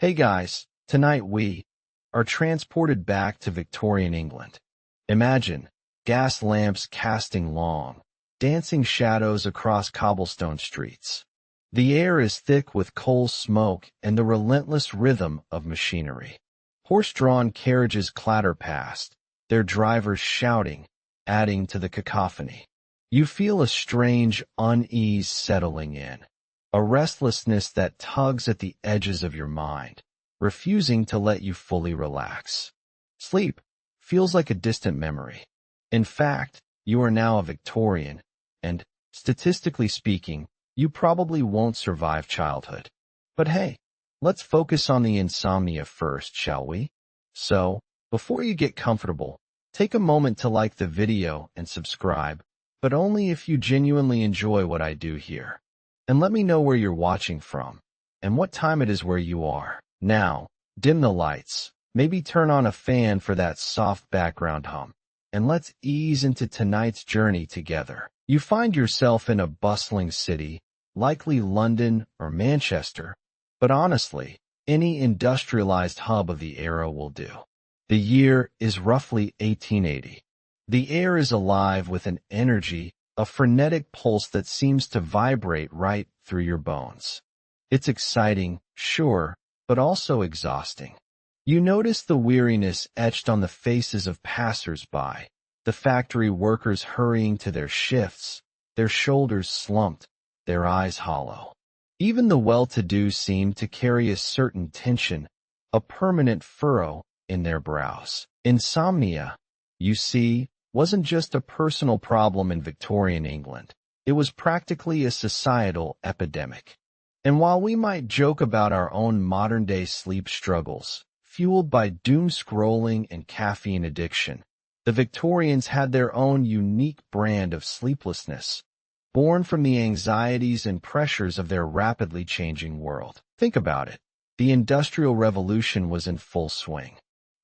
Hey guys, tonight we are transported back to Victorian England. Imagine gas lamps casting long, dancing shadows across cobblestone streets. The air is thick with coal smoke and the relentless rhythm of machinery. Horse-drawn carriages clatter past, their drivers shouting, adding to the cacophony. You feel a strange unease settling in, a restlessness that tugs at the edges of your mind, refusing to let you fully relax. Sleep feels like a distant memory. In fact, you are now a Victorian, and, statistically speaking, you probably won't survive childhood. But hey, let's focus on the insomnia first, shall we? So, before you get comfortable, take a moment to like the video and subscribe, but only if you genuinely enjoy what I do here. And let me know where you're watching from, and what time it is where you are. Now, dim the lights, maybe turn on a fan for that soft background hum, and let's ease into tonight's journey together. You find yourself in a bustling city, likely London or Manchester, but honestly, any industrialized hub of the era will do. The year is roughly 1880. The air is alive with an energy, a frenetic pulse that seems to vibrate right through your bones. It's exciting, sure, but also exhausting. You notice the weariness etched on the faces of passers-by, the factory workers hurrying to their shifts, their shoulders slumped, their eyes hollow. Even the well-to-do seem to carry a certain tension, a permanent furrow in their brows. Insomnia, you see, wasn't just a personal problem in Victorian England. It was practically a societal epidemic. And while we might joke about our own modern-day sleep struggles, fueled by doom-scrolling and caffeine addiction, the Victorians had their own unique brand of sleeplessness, born from the anxieties and pressures of their rapidly changing world. Think about it. The Industrial Revolution was in full swing.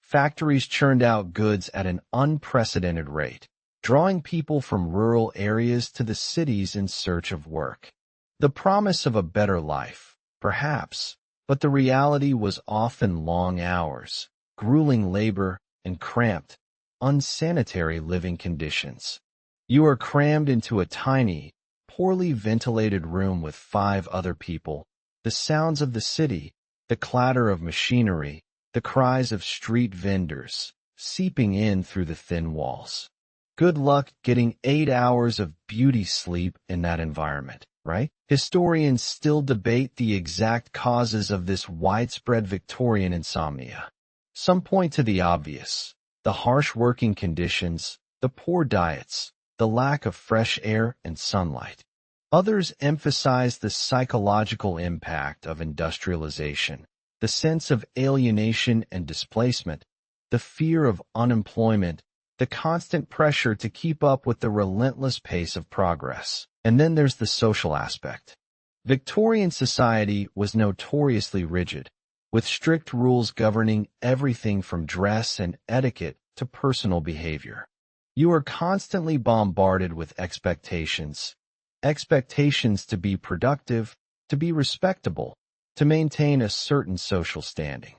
Factories churned out goods at an unprecedented rate, drawing people from rural areas to the cities in search of work. The promise of a better life, perhaps, but the reality was often long hours, grueling labor, and cramped, unsanitary living conditions. You are crammed into a tiny, poorly ventilated room with 5 other people, the sounds of the city, the clatter of machinery, the cries of street vendors, seeping in through the thin walls. Good luck getting 8 hours of beauty sleep in that environment, right? Historians still debate the exact causes of this widespread Victorian insomnia. Some point to the obvious: the harsh working conditions, the poor diets, the lack of fresh air and sunlight. Others emphasize the psychological impact of industrialization, the sense of alienation and displacement, the fear of unemployment, the constant pressure to keep up with the relentless pace of progress. And then there's the social aspect. Victorian society was notoriously rigid, with strict rules governing everything from dress and etiquette to personal behavior. You are constantly bombarded with expectations to be productive, to be respectable, to maintain a certain social standing.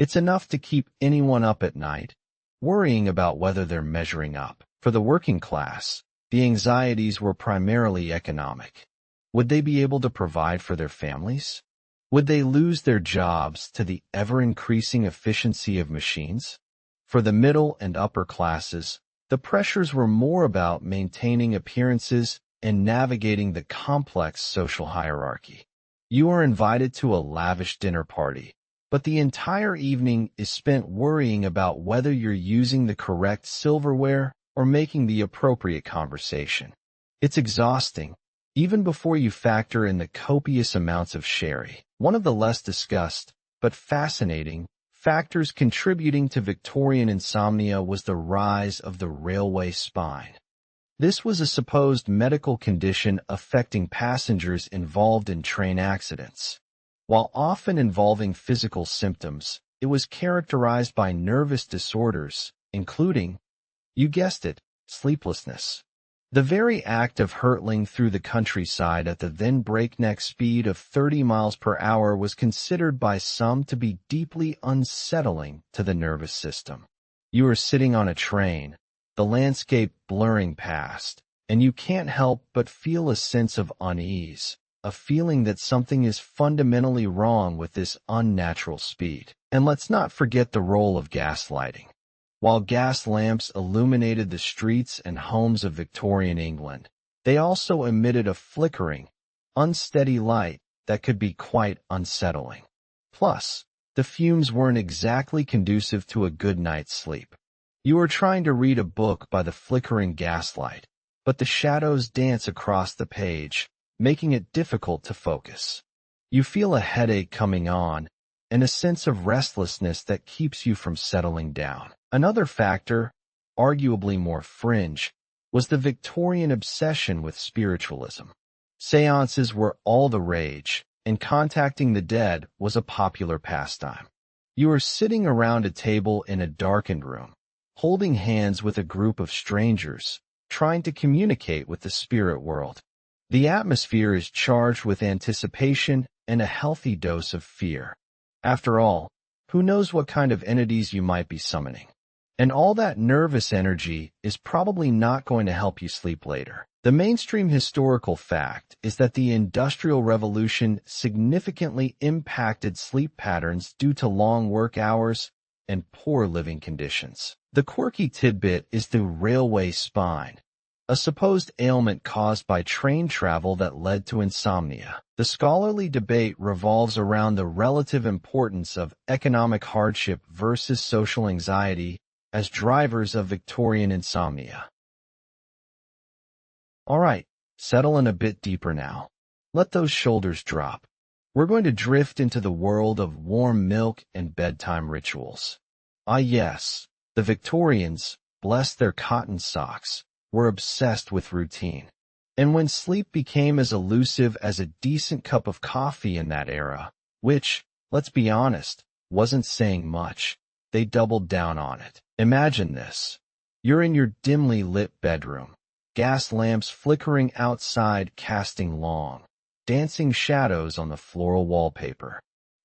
It's enough to keep anyone up at night, worrying about whether they're measuring up. For the working class, the anxieties were primarily economic. Would they be able to provide for their families? Would they lose their jobs to the ever-increasing efficiency of machines? For the middle and upper classes, the pressures were more about maintaining appearances and navigating the complex social hierarchy. You are invited to a lavish dinner party, but the entire evening is spent worrying about whether you're using the correct silverware or making the appropriate conversation. It's exhausting, even before you factor in the copious amounts of sherry. One of the less discussed, but fascinating, factors contributing to Victorian insomnia was the rise of the railway spine. This was a supposed medical condition affecting passengers involved in train accidents. While often involving physical symptoms, it was characterized by nervous disorders, including, you guessed it, sleeplessness. The very act of hurtling through the countryside at the then breakneck speed of 30 miles per hour was considered by some to be deeply unsettling to the nervous system. You are sitting on a train, the landscape blurring past, and you can't help but feel a sense of unease, a feeling that something is fundamentally wrong with this unnatural speed. And let's not forget the role of gaslighting. While gas lamps illuminated the streets and homes of Victorian England, they also emitted a flickering, unsteady light that could be quite unsettling. Plus, the fumes weren't exactly conducive to a good night's sleep. You are trying to read a book by the flickering gaslight, but the shadows dance across the page, making it difficult to focus. You feel a headache coming on, and a sense of restlessness that keeps you from settling down. Another factor, arguably more fringe, was the Victorian obsession with spiritualism. Seances were all the rage, and contacting the dead was a popular pastime. You are sitting around a table in a darkened room, holding hands with a group of strangers, trying to communicate with the spirit world. The atmosphere is charged with anticipation and a healthy dose of fear. After all, who knows what kind of entities you might be summoning? And all that nervous energy is probably not going to help you sleep later. The mainstream historical fact is that the Industrial Revolution significantly impacted sleep patterns due to long work hours and poor living conditions. The quirky tidbit is the railway spine, a supposed ailment caused by train travel that led to insomnia. The scholarly debate revolves around the relative importance of economic hardship versus social anxiety as drivers of Victorian insomnia. All right, settle in a bit deeper now. Let those shoulders drop. We're going to drift into the world of warm milk and bedtime rituals. Ah yes, the Victorians, bless their cotton socks, were obsessed with routine. And when sleep became as elusive as a decent cup of coffee in that era, which, let's be honest, wasn't saying much, they doubled down on it. Imagine this. You're in your dimly lit bedroom, gas lamps flickering outside casting long, dancing shadows on the floral wallpaper.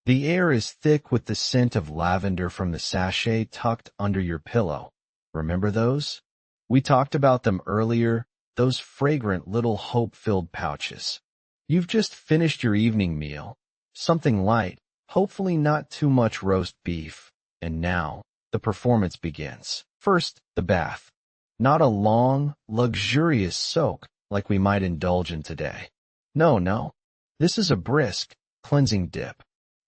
The air is thick with the scent of lavender from the sachet tucked under your pillow. Remember those? We talked about them earlier, those fragrant little hope-filled pouches. You've just finished your evening meal, something light, hopefully not too much roast beef, and now the performance begins. First, the bath. Not a long, luxurious soak like we might indulge in today. No. This is a brisk, cleansing dip.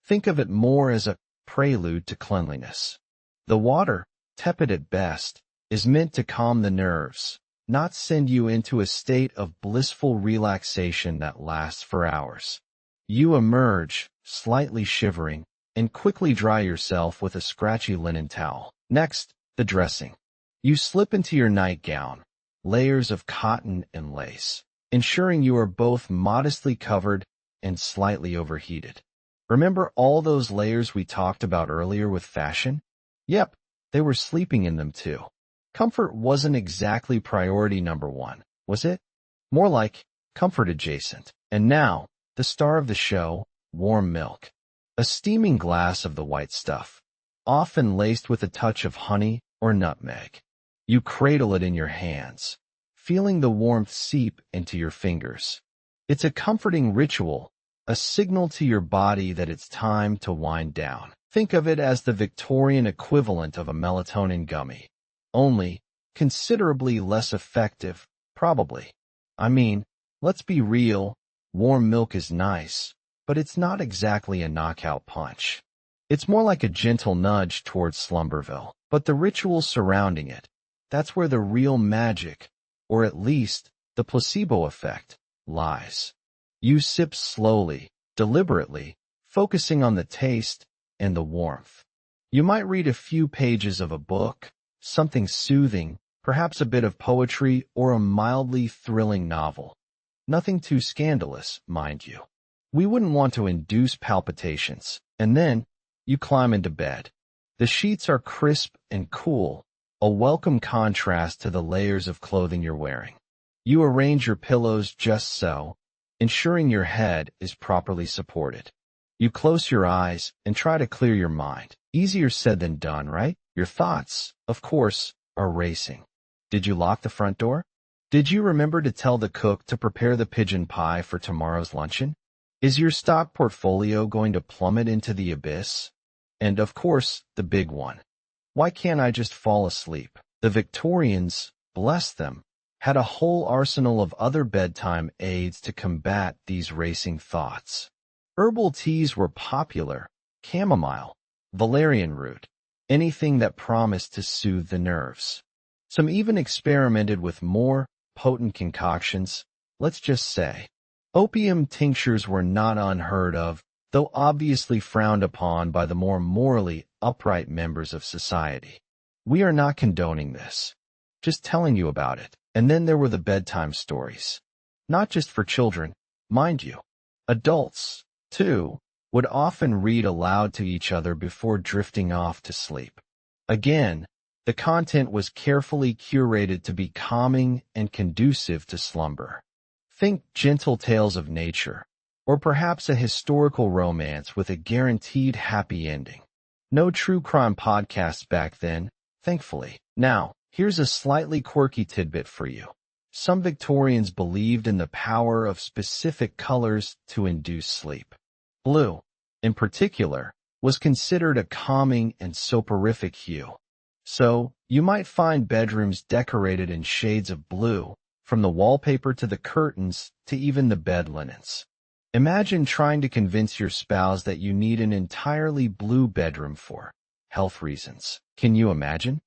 Think of it more as a prelude to cleanliness. The water, tepid at best, is meant to calm the nerves, not send you into a state of blissful relaxation that lasts for hours. You emerge, slightly shivering, and quickly dry yourself with a scratchy linen towel. Next, the dressing. You slip into your nightgown, layers of cotton and lace, ensuring you are both modestly covered and slightly overheated. Remember all those layers we talked about earlier with fashion? Yep, they were sleeping in them too. Comfort wasn't exactly priority number one, was it? More like comfort adjacent. And now, the star of the show, warm milk. A steaming glass of the white stuff, often laced with a touch of honey or nutmeg. You cradle it in your hands, feeling the warmth seep into your fingers. It's a comforting ritual, a signal to your body that it's time to wind down. Think of it as the Victorian equivalent of a melatonin gummy, only considerably less effective, probably. I mean, let's be real, warm milk is nice, but it's not exactly a knockout punch. It's more like a gentle nudge towards Slumberville. But the ritual surrounding it, that's where the real magic, or at least the placebo effect, lies. You sip slowly, deliberately, focusing on the taste and the warmth. You might read a few pages of a book, something soothing, perhaps a bit of poetry or a mildly thrilling novel. Nothing too scandalous, mind you. We wouldn't want to induce palpitations. And then, you climb into bed. The sheets are crisp and cool, a welcome contrast to the layers of clothing you're wearing. You arrange your pillows just so, ensuring your head is properly supported. You close your eyes and try to clear your mind. Easier said than done, right? Your thoughts, of course, are racing. Did you lock the front door? Did you remember to tell the cook to prepare the pigeon pie for tomorrow's luncheon? Is your stock portfolio going to plummet into the abyss? And of course, the big one. Why can't I just fall asleep? The Victorians, bless them, had a whole arsenal of other bedtime aids to combat these racing thoughts. Herbal teas were popular: chamomile, valerian root, anything that promised to soothe the nerves. Some even experimented with more potent concoctions. Let's just say, opium tinctures were not unheard of, though obviously frowned upon by the more morally upright members of society. We are not condoning this, just telling you about it. And then there were the bedtime stories. Not just for children, mind you. Adults, too, would often read aloud to each other before drifting off to sleep. Again, the content was carefully curated to be calming and conducive to slumber. Think gentle tales of nature, or perhaps a historical romance with a guaranteed happy ending. No true crime podcasts back then, thankfully. Now, here's a slightly quirky tidbit for you. Some Victorians believed in the power of specific colors to induce sleep. Blue, in particular, was considered a calming and soporific hue. So, you might find bedrooms decorated in shades of blue, from the wallpaper to the curtains to even the bed linens. Imagine trying to convince your spouse that you need an entirely blue bedroom for health reasons. Can you imagine?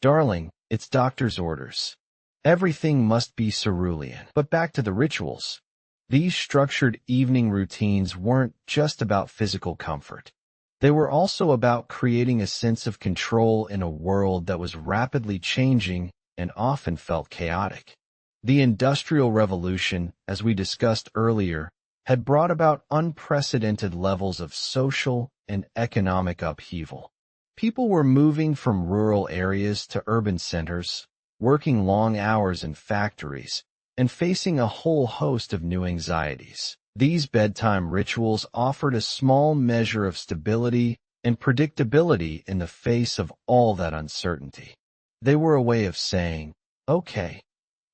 Darling, it's doctor's orders. Everything must be cerulean. But back to the rituals. These structured evening routines weren't just about physical comfort. They were also about creating a sense of control in a world that was rapidly changing and often felt chaotic. The Industrial Revolution, as we discussed earlier, had brought about unprecedented levels of social and economic upheaval. People were moving from rural areas to urban centers, working long hours in factories, and facing a whole host of new anxieties. These bedtime rituals offered a small measure of stability and predictability in the face of all that uncertainty. They were a way of saying, "Okay,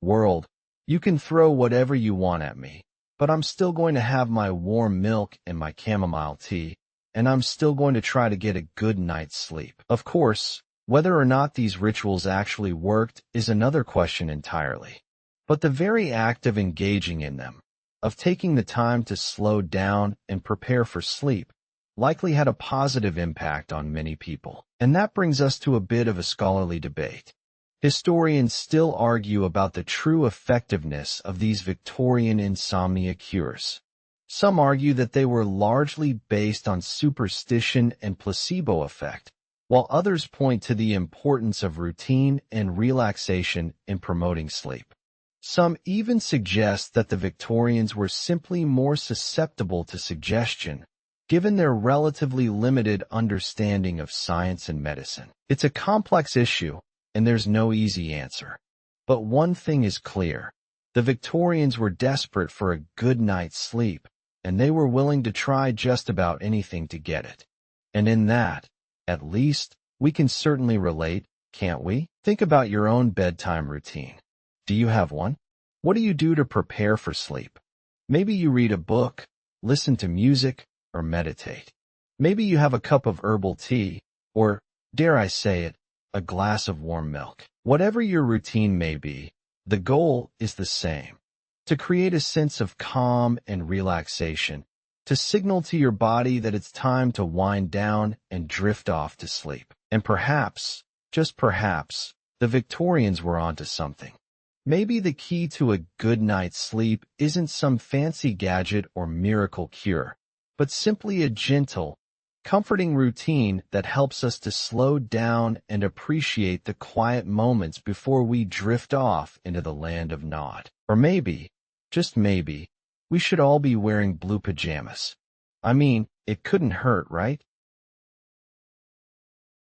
world, you can throw whatever you want at me, but I'm still going to have my warm milk and my chamomile tea, and I'm still going to try to get a good night's sleep." Of course, whether or not these rituals actually worked is another question entirely. But the very act of engaging in them, of taking the time to slow down and prepare for sleep, likely had a positive impact on many people. And that brings us to a bit of a scholarly debate. Historians still argue about the true effectiveness of these Victorian insomnia cures. Some argue that they were largely based on superstition and placebo effect, while others point to the importance of routine and relaxation in promoting sleep. Some even suggest that the Victorians were simply more susceptible to suggestion, given their relatively limited understanding of science and medicine. It's a complex issue, and there's no easy answer. But one thing is clear. The Victorians were desperate for a good night's sleep, and they were willing to try just about anything to get it. And in that, at least, we can certainly relate, can't we? Think about your own bedtime routine. Do you have one? What do you do to prepare for sleep? Maybe you read a book, listen to music, or meditate. Maybe you have a cup of herbal tea, or, dare I say it, a glass of warm milk. Whatever your routine may be, the goal is the same: to create a sense of calm and relaxation, to signal to your body that it's time to wind down and drift off to sleep. And perhaps, just perhaps, the Victorians were onto something. Maybe the key to a good night's sleep isn't some fancy gadget or miracle cure, but simply a gentle, comforting routine that helps us to slow down and appreciate the quiet moments before we drift off into the land of Nod. Or maybe, just maybe, we should all be wearing blue pajamas. I mean, it couldn't hurt, right?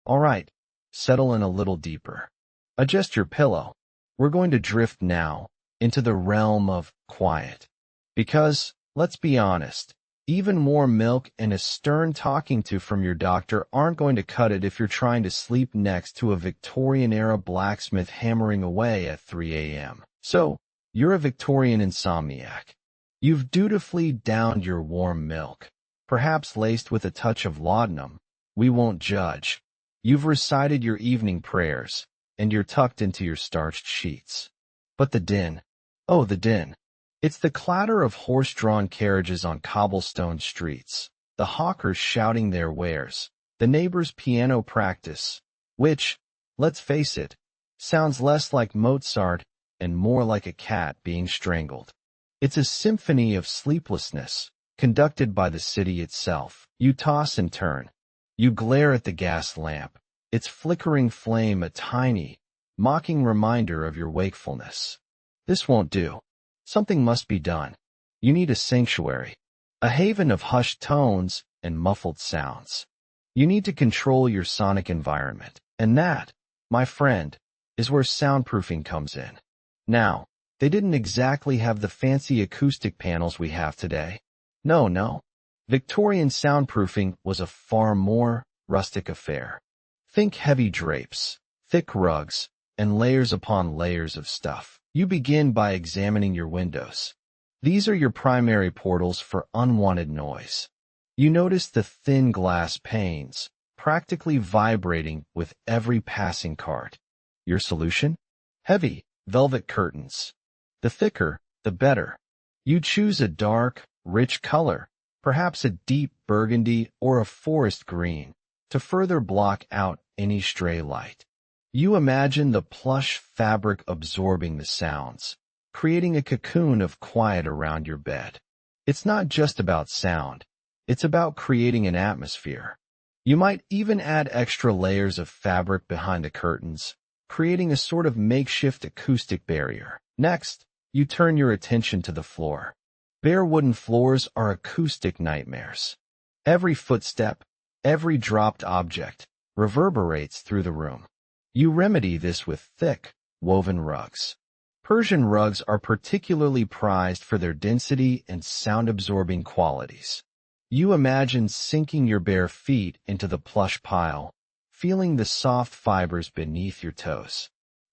All right, settle in a little deeper. Adjust your pillow. We're going to drift now into the realm of quiet. Because, let's be honest, even more milk and a stern talking to from your doctor aren't going to cut it if you're trying to sleep next to a Victorian-era blacksmith hammering away at 3 a.m. So, you're a Victorian insomniac. You've dutifully downed your warm milk, perhaps laced with a touch of laudanum. We won't judge. You've recited your evening prayers, and you're tucked into your starched sheets. But the din. Oh, the din. It's the clatter of horse-drawn carriages on cobblestone streets, the hawkers shouting their wares, the neighbors' piano practice, which, let's face it, sounds less like Mozart and more like a cat being strangled. It's a symphony of sleeplessness, conducted by the city itself. You toss and turn. You glare at the gas lamp, its flickering flame a tiny, mocking reminder of your wakefulness. This won't do. Something must be done. You need a sanctuary, a haven of hushed tones and muffled sounds. You need to control your sonic environment, and that, my friend, is where soundproofing comes in. Now, they didn't exactly have the fancy acoustic panels we have today. No. Victorian soundproofing was a far more rustic affair. Think heavy drapes, thick rugs, and layers upon layers of stuff. You begin by examining your windows. These are your primary portals for unwanted noise. You notice the thin glass panes, practically vibrating with every passing cart. Your solution? Heavy, velvet curtains. The thicker, the better. You choose a dark, rich color, perhaps a deep burgundy or a forest green, to further block out any stray light. You imagine the plush fabric absorbing the sounds, creating a cocoon of quiet around your bed. It's not just about sound. It's about creating an atmosphere. You might even add extra layers of fabric behind the curtains, creating a sort of makeshift acoustic barrier. Next, you turn your attention to the floor. Bare wooden floors are acoustic nightmares. Every footstep, every dropped object, reverberates through the room. You remedy this with thick, woven rugs. Persian rugs are particularly prized for their density and sound-absorbing qualities. You imagine sinking your bare feet into the plush pile, feeling the soft fibers beneath your toes.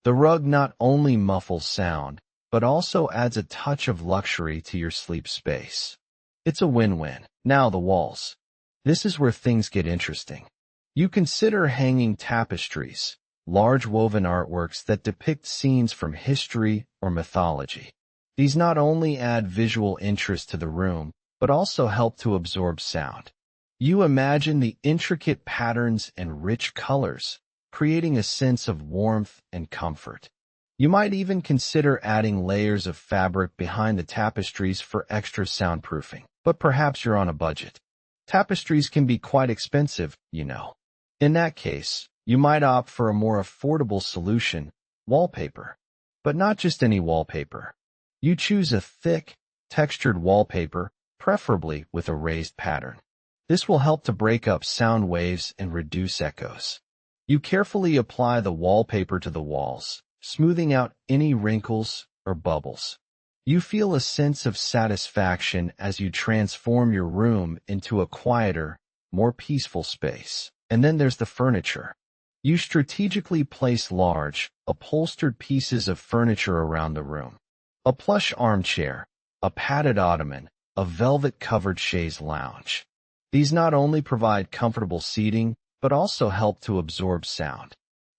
The rug not only muffles sound, but also adds a touch of luxury to your sleep space. It's a win-win. Now the walls. This is where things get interesting. You consider hanging tapestries, large woven artworks that depict scenes from history or mythology. These not only add visual interest to the room, but also help to absorb sound. You imagine the intricate patterns and rich colors, creating a sense of warmth and comfort. You might even consider adding layers of fabric behind the tapestries for extra soundproofing, but perhaps you're on a budget. Tapestries can be quite expensive, you know. In that case, you might opt for a more affordable solution, wallpaper. But not just any wallpaper. You choose a thick, textured wallpaper, preferably with a raised pattern. This will help to break up sound waves and reduce echoes. You carefully apply the wallpaper to the walls, smoothing out any wrinkles or bubbles. You feel a sense of satisfaction as you transform your room into a quieter, more peaceful space. And then there's the furniture. You strategically place large, upholstered pieces of furniture around the room. A plush armchair, a padded ottoman, a velvet-covered chaise lounge. These not only provide comfortable seating, but also help to absorb sound.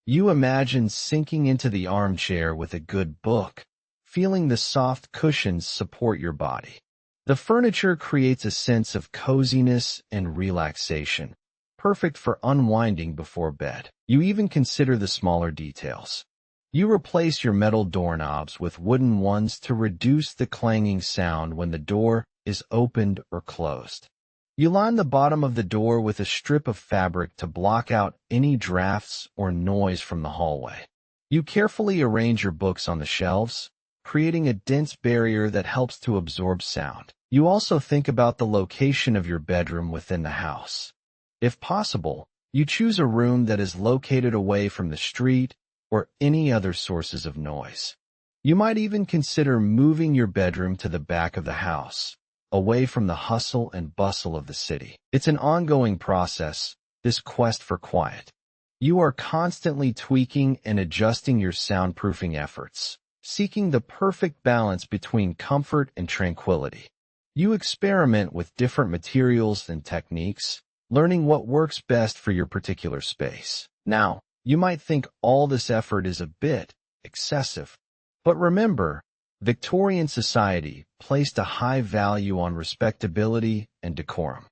You imagine sinking into the armchair with a good book, feeling the soft cushions support your body. The furniture creates a sense of coziness and relaxation, perfect for unwinding before bed. You even consider the smaller details. You replace your metal doorknobs with wooden ones to reduce the clanging sound when the door is opened or closed. You line the bottom of the door with a strip of fabric to block out any drafts or noise from the hallway. You carefully arrange your books on the shelves, creating a dense barrier that helps to absorb sound. You also think about the location of your bedroom within the house. If possible, you choose a room that is located away from the street or any other sources of noise. You might even consider moving your bedroom to the back of the house, away from the hustle and bustle of the city. It's an ongoing process, this quest for quiet. You are constantly tweaking and adjusting your soundproofing efforts, seeking the perfect balance between comfort and tranquility. You experiment with different materials and techniques, learning what works best for your particular space. Now, you might think all this effort is a bit excessive. But remember, Victorian society placed a high value on respectability and decorum,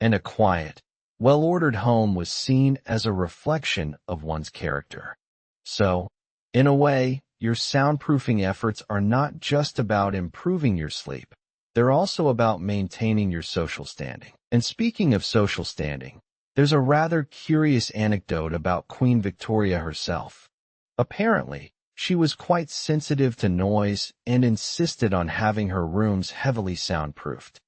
and a quiet, well-ordered home was seen as a reflection of one's character. So, in a way, your soundproofing efforts are not just about improving your sleep. They're also about maintaining your social standing. And speaking of social standing, there's a rather curious anecdote about Queen Victoria herself. Apparently, she was quite sensitive to noise and insisted on having her rooms heavily soundproofed.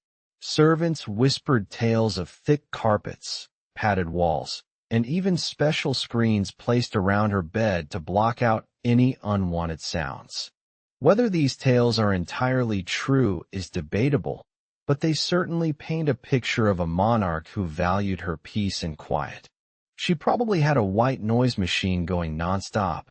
Servants whispered tales of thick carpets, padded walls, and even special screens placed around her bed to block out any unwanted sounds. Whether these tales are entirely true is debatable, but they certainly paint a picture of a monarch who valued her peace and quiet. She probably had a white noise machine going nonstop,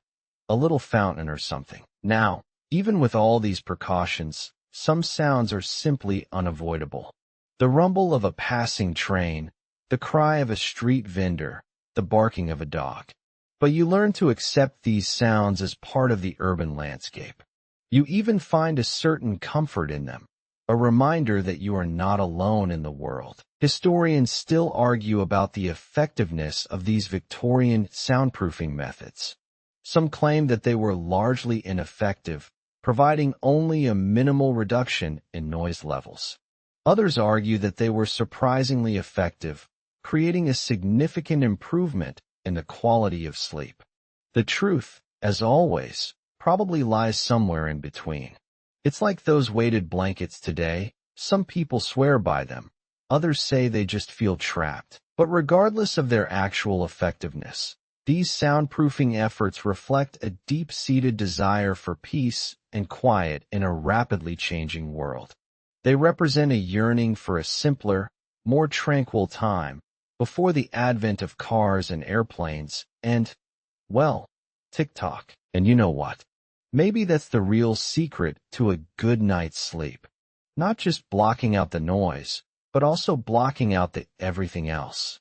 a little fountain or something. Now, even with all these precautions, some sounds are simply unavoidable. The rumble of a passing train, the cry of a street vendor, the barking of a dog. But you learn to accept these sounds as part of the urban landscape. You even find a certain comfort in them, a reminder that you are not alone in the world. Historians still argue about the effectiveness of these Victorian soundproofing methods. Some claim that they were largely ineffective, providing only a minimal reduction in noise levels. Others argue that they were surprisingly effective, creating a significant improvement in the quality of sleep. The truth, as always, probably lies somewhere in between. It's like those weighted blankets today. Some people swear by them. Others say they just feel trapped. But regardless of their actual effectiveness, these soundproofing efforts reflect a deep-seated desire for peace and quiet in a rapidly changing world. They represent a yearning for a simpler, more tranquil time before the advent of cars and airplanes and, well, TikTok. And you know what? Maybe that's the real secret to a good night's sleep. Not just blocking out the noise, but also blocking out the everything else.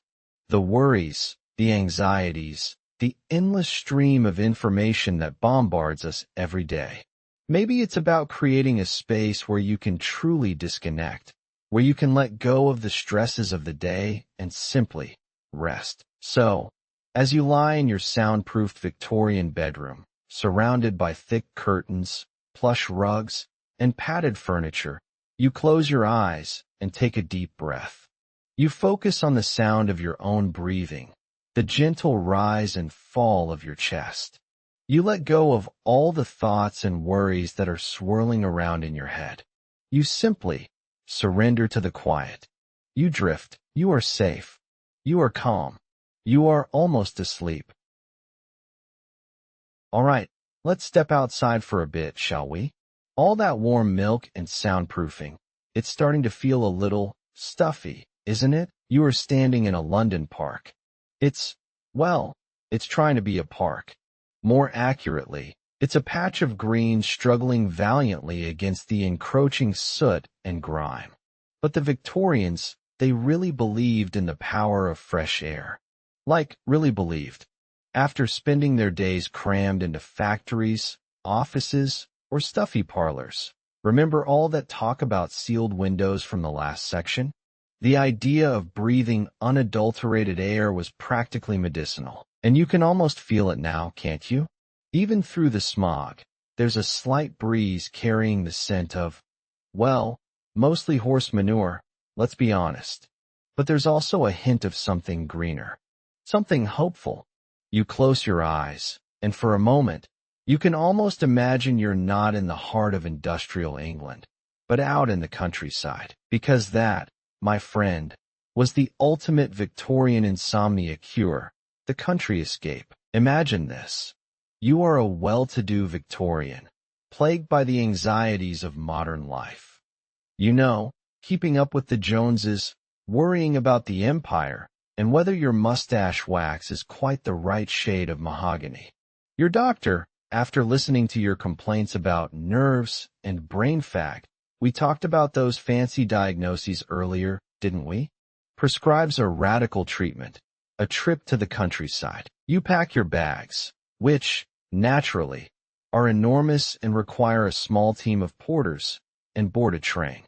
The worries, the anxieties, the endless stream of information that bombards us every day. Maybe it's about creating a space where you can truly disconnect, where you can let go of the stresses of the day and simply rest. So, as you lie in your soundproofed Victorian bedroom, surrounded by thick curtains, plush rugs, and padded furniture, you close your eyes and take a deep breath. You focus on the sound of your own breathing, the gentle rise and fall of your chest. You let go of all the thoughts and worries that are swirling around in your head. You simply surrender to the quiet. You drift. You are safe. You are calm. You are almost asleep. All right, let's step outside for a bit, shall we? All that warm milk and soundproofing, it's starting to feel a little stuffy, isn't it? You are standing in a London park. It's trying to be a park. More accurately, it's a patch of green struggling valiantly against the encroaching soot and grime. But the Victorians, they really believed in the power of fresh air. Like, really believed. After spending their days crammed into factories, offices, or stuffy parlors. Remember all that talk about sealed windows from the last section? The idea of breathing unadulterated air was practically medicinal. And you can almost feel it now, can't you? Even through the smog, there's a slight breeze carrying the scent of, mostly horse manure, let's be honest. But there's also a hint of something greener, something hopeful. You close your eyes, and for a moment, you can almost imagine you're not in the heart of industrial England, but out in the countryside. Because that, my friend, was the ultimate Victorian insomnia cure. The country escape. Imagine this. You are a well-to-do Victorian, plagued by the anxieties of modern life. You know, keeping up with the Joneses, worrying about the empire, and whether your mustache wax is quite the right shade of mahogany. Your doctor, after listening to your complaints about nerves and brain fag, we talked about those fancy diagnoses earlier, didn't we? Prescribes a radical treatment, a trip to the countryside. You pack your bags, which, naturally, are enormous and require a small team of porters, and board a train.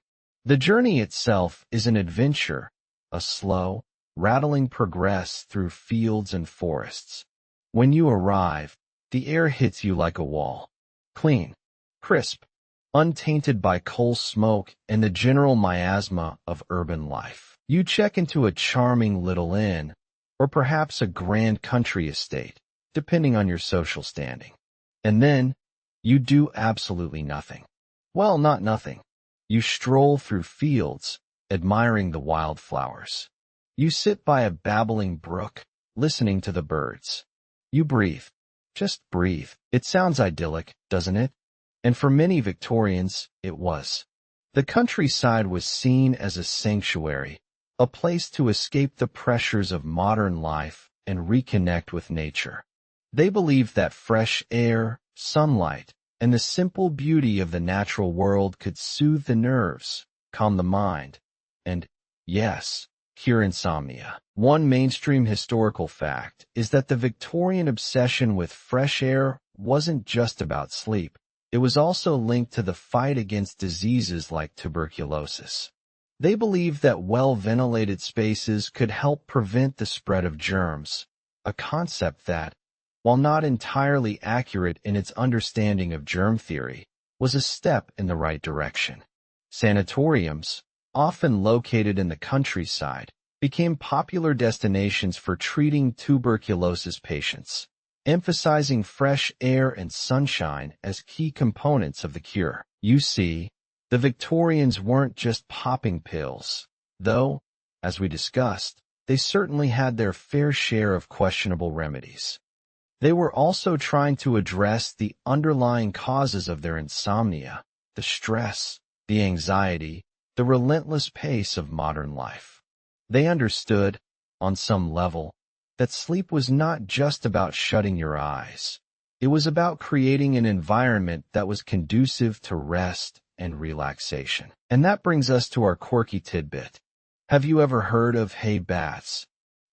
The journey itself is an adventure, a slow, rattling progress through fields and forests. When you arrive, the air hits you like a wall. Clean, crisp, untainted by coal smoke and the general miasma of urban life. You check into a charming little inn, or perhaps a grand country estate, depending on your social standing. And then, you do absolutely nothing. Well, not nothing. You stroll through fields, admiring the wildflowers. You sit by a babbling brook, listening to the birds. You breathe. Just breathe. It sounds idyllic, doesn't it? And for many Victorians, it was. The countryside was seen as a sanctuary, a place to escape the pressures of modern life and reconnect with nature. They believed that fresh air, sunlight, and the simple beauty of the natural world could soothe the nerves, calm the mind, and, yes, cure insomnia. One mainstream historical fact is that the Victorian obsession with fresh air wasn't just about sleep. It was also linked to the fight against diseases like tuberculosis. They believed that well-ventilated spaces could help prevent the spread of germs, a concept that, while not entirely accurate in its understanding of germ theory, was a step in the right direction. Sanatoriums, often located in the countryside, became popular destinations for treating tuberculosis patients, emphasizing fresh air and sunshine as key components of the cure. You see, the Victorians weren't just popping pills, though, as we discussed, they certainly had their fair share of questionable remedies. They were also trying to address the underlying causes of their insomnia, the stress, the anxiety, the relentless pace of modern life. They understood, on some level, that sleep was not just about shutting your eyes. It was about creating an environment that was conducive to rest and relaxation. And that brings us to our quirky tidbit. Have you ever heard of hay baths?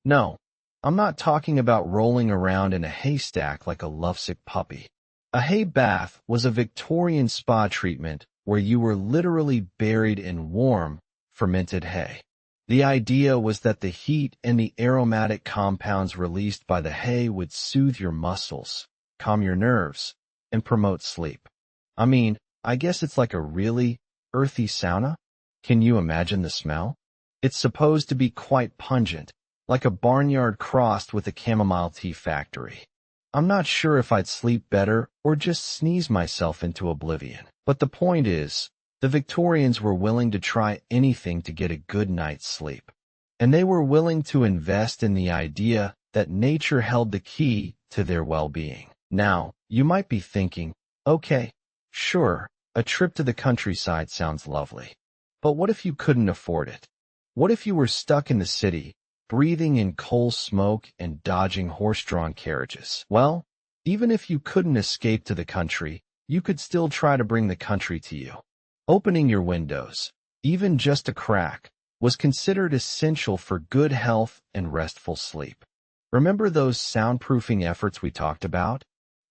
No, I'm not talking about rolling around in a haystack like a lovesick puppy. A hay bath was a Victorian spa treatment where you were literally buried in warm, fermented hay. The idea was that the heat and the aromatic compounds released by the hay would soothe your muscles, calm your nerves, and promote sleep. I mean, I guess it's like a really earthy sauna. Can you imagine the smell? It's supposed to be quite pungent, like a barnyard crossed with a chamomile tea factory. I'm not sure if I'd sleep better or just sneeze myself into oblivion. But the point is, the Victorians were willing to try anything to get a good night's sleep. And they were willing to invest in the idea that nature held the key to their well-being. Now, you might be thinking, okay, sure, a trip to the countryside sounds lovely. But what if you couldn't afford it? What if you were stuck in the city, breathing in coal smoke and dodging horse-drawn carriages? Well, even if you couldn't escape to the country, you could still try to bring the country to you. Opening your windows, even just a crack, was considered essential for good health and restful sleep. Remember those soundproofing efforts we talked about?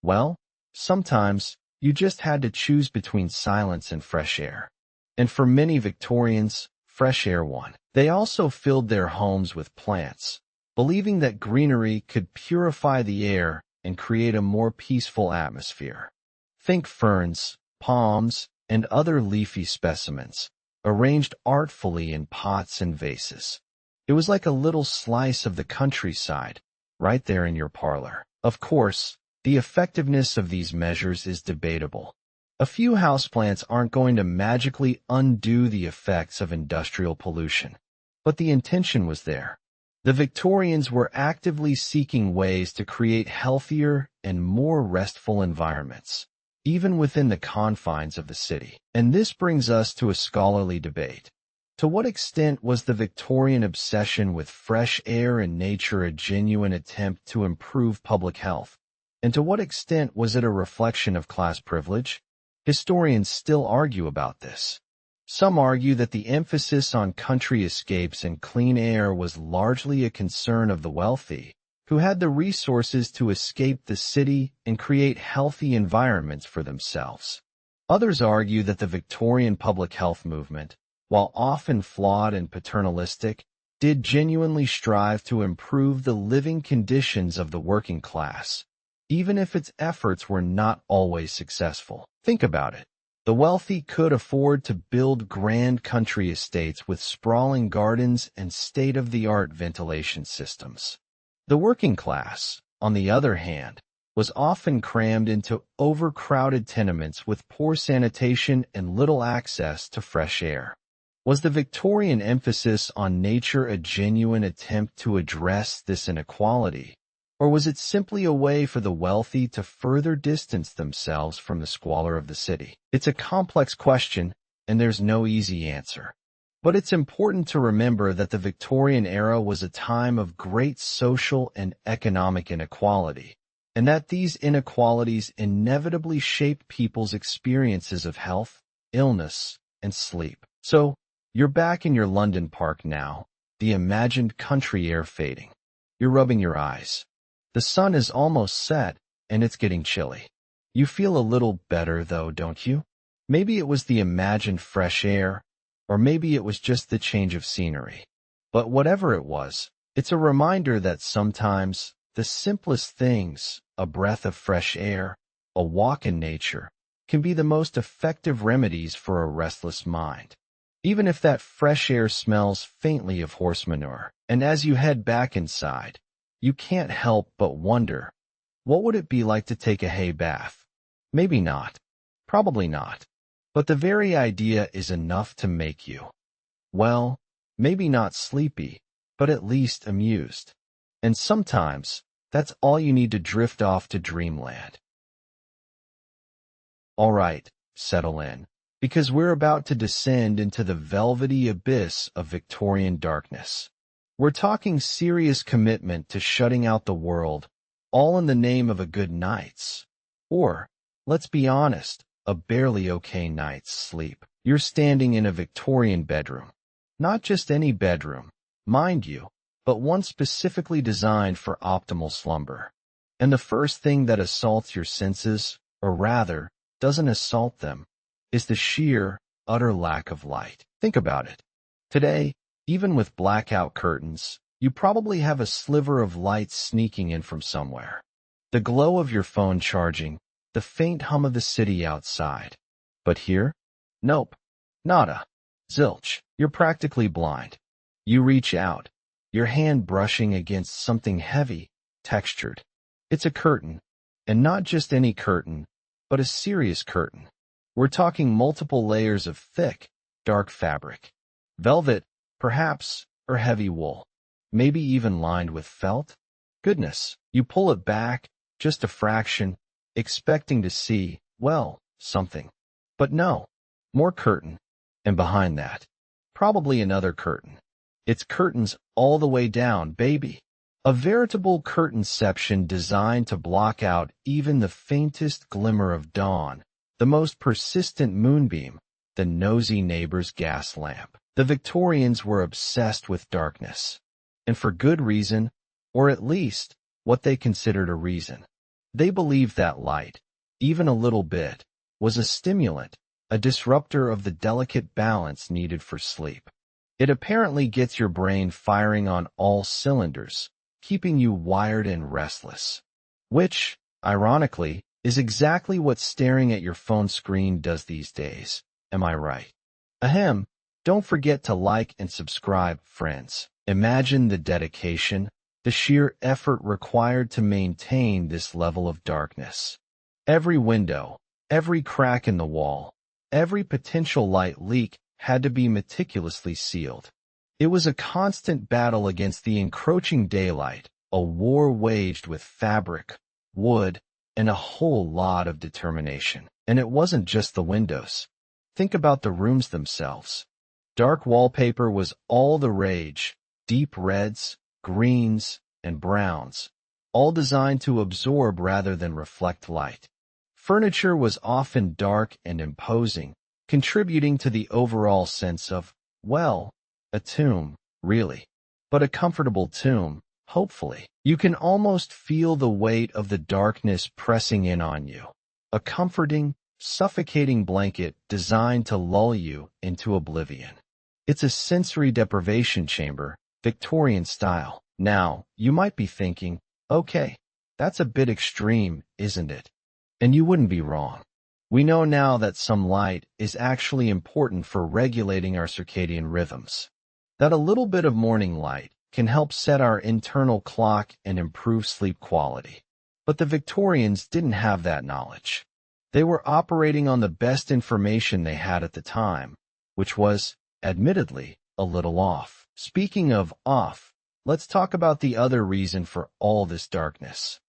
Well, sometimes you just had to choose between silence and fresh air. And for many Victorians, fresh air won. They also filled their homes with plants, believing that greenery could purify the air and create a more peaceful atmosphere. Think ferns, palms, and other leafy specimens, arranged artfully in pots and vases. It was like a little slice of the countryside, right there in your parlor. Of course, the effectiveness of these measures is debatable. A few houseplants aren't going to magically undo the effects of industrial pollution, but the intention was there. The Victorians were actively seeking ways to create healthier and more restful environments. even within the confines of the city. And this brings us to a scholarly debate. To what extent was the Victorian obsession with fresh air and nature a genuine attempt to improve public health? And to what extent was it a reflection of class privilege? Historians still argue about this. Some argue that the emphasis on country escapes and clean air was largely a concern of the wealthy, who had the resources to escape the city and create healthy environments for themselves. Others argue that the Victorian public health movement, while often flawed and paternalistic, did genuinely strive to improve the living conditions of the working class, even if its efforts were not always successful. Think about it. The wealthy could afford to build grand country estates with sprawling gardens and state-of-the-art ventilation systems. The working class, on the other hand, was often crammed into overcrowded tenements with poor sanitation and little access to fresh air. Was the Victorian emphasis on nature a genuine attempt to address this inequality, or was it simply a way for the wealthy to further distance themselves from the squalor of the city? It's a complex question, and there's no easy answer. But it's important to remember that the Victorian era was a time of great social and economic inequality, and that these inequalities inevitably shaped people's experiences of health, illness, and sleep. So, you're back in your London park now, the imagined country air fading. You're rubbing your eyes. The sun is almost set, and it's getting chilly. You feel a little better, though, don't you? Maybe it was the imagined fresh air, or maybe it was just the change of scenery. But whatever it was, it's a reminder that sometimes the simplest things, a breath of fresh air, a walk in nature, can be the most effective remedies for a restless mind. Even if that fresh air smells faintly of horse manure. And as you head back inside, you can't help but wonder, what would it be like to take a hay bath? Maybe not. Probably not. But the very idea is enough to make you, well, maybe not sleepy, but at least amused. And sometimes, that's all you need to drift off to dreamland. All right, settle in, because we're about to descend into the velvety abyss of Victorian darkness. We're talking serious commitment to shutting out the world, all in the name of a good night's, or, let's be honest, a barely okay night's sleep. You're standing in a Victorian bedroom. Not just any bedroom, mind you, but one specifically designed for optimal slumber. And the first thing that assaults your senses, or rather, doesn't assault them, is the sheer, utter lack of light. Think about it. Today, even with blackout curtains, you probably have a sliver of light sneaking in from somewhere. The glow of your phone charging, the faint hum of the city outside. But here? Nope. Nada. Zilch. You're practically blind. You reach out, your hand brushing against something heavy, textured. It's a curtain, and not just any curtain, but a serious curtain. We're talking multiple layers of thick, dark fabric. Velvet, perhaps, or heavy wool. Maybe even lined with felt? Goodness, you pull it back, just a fraction, expecting to see, well, something. But no, more curtain. And behind that, probably another curtain. It's curtains all the way down, baby. A veritable curtainception designed to block out even the faintest glimmer of dawn, the most persistent moonbeam, the nosy neighbor's gas lamp. The Victorians were obsessed with darkness. And for good reason, or at least, what they considered a reason. They believed that light, even a little bit, was a stimulant, a disruptor of the delicate balance needed for sleep. It apparently gets your brain firing on all cylinders, keeping you wired and restless. Which, ironically, is exactly what staring at your phone screen does these days. Am I right? Ahem, don't forget to like and subscribe, friends. Imagine the dedication, the sheer effort required to maintain this level of darkness. Every window, every crack in the wall, every potential light leak had to be meticulously sealed. It was a constant battle against the encroaching daylight, a war waged with fabric, wood, and a whole lot of determination. And it wasn't just the windows. Think about the rooms themselves. Dark wallpaper was all the rage, deep reds, greens, and browns, all designed to absorb rather than reflect light. Furniture was often dark and imposing, contributing to the overall sense of, well, a tomb, really. But a comfortable tomb, hopefully. You can almost feel the weight of the darkness pressing in on you. A comforting, suffocating blanket designed to lull you into oblivion. It's a sensory deprivation chamber, Victorian style. Now, you might be thinking, okay, that's a bit extreme, isn't it? And you wouldn't be wrong. We know now that some light is actually important for regulating our circadian rhythms. That a little bit of morning light can help set our internal clock and improve sleep quality. But the Victorians didn't have that knowledge. They were operating on the best information they had at the time, which was, admittedly, a little off. Speaking of off, let's talk about the other reason for all this darkness.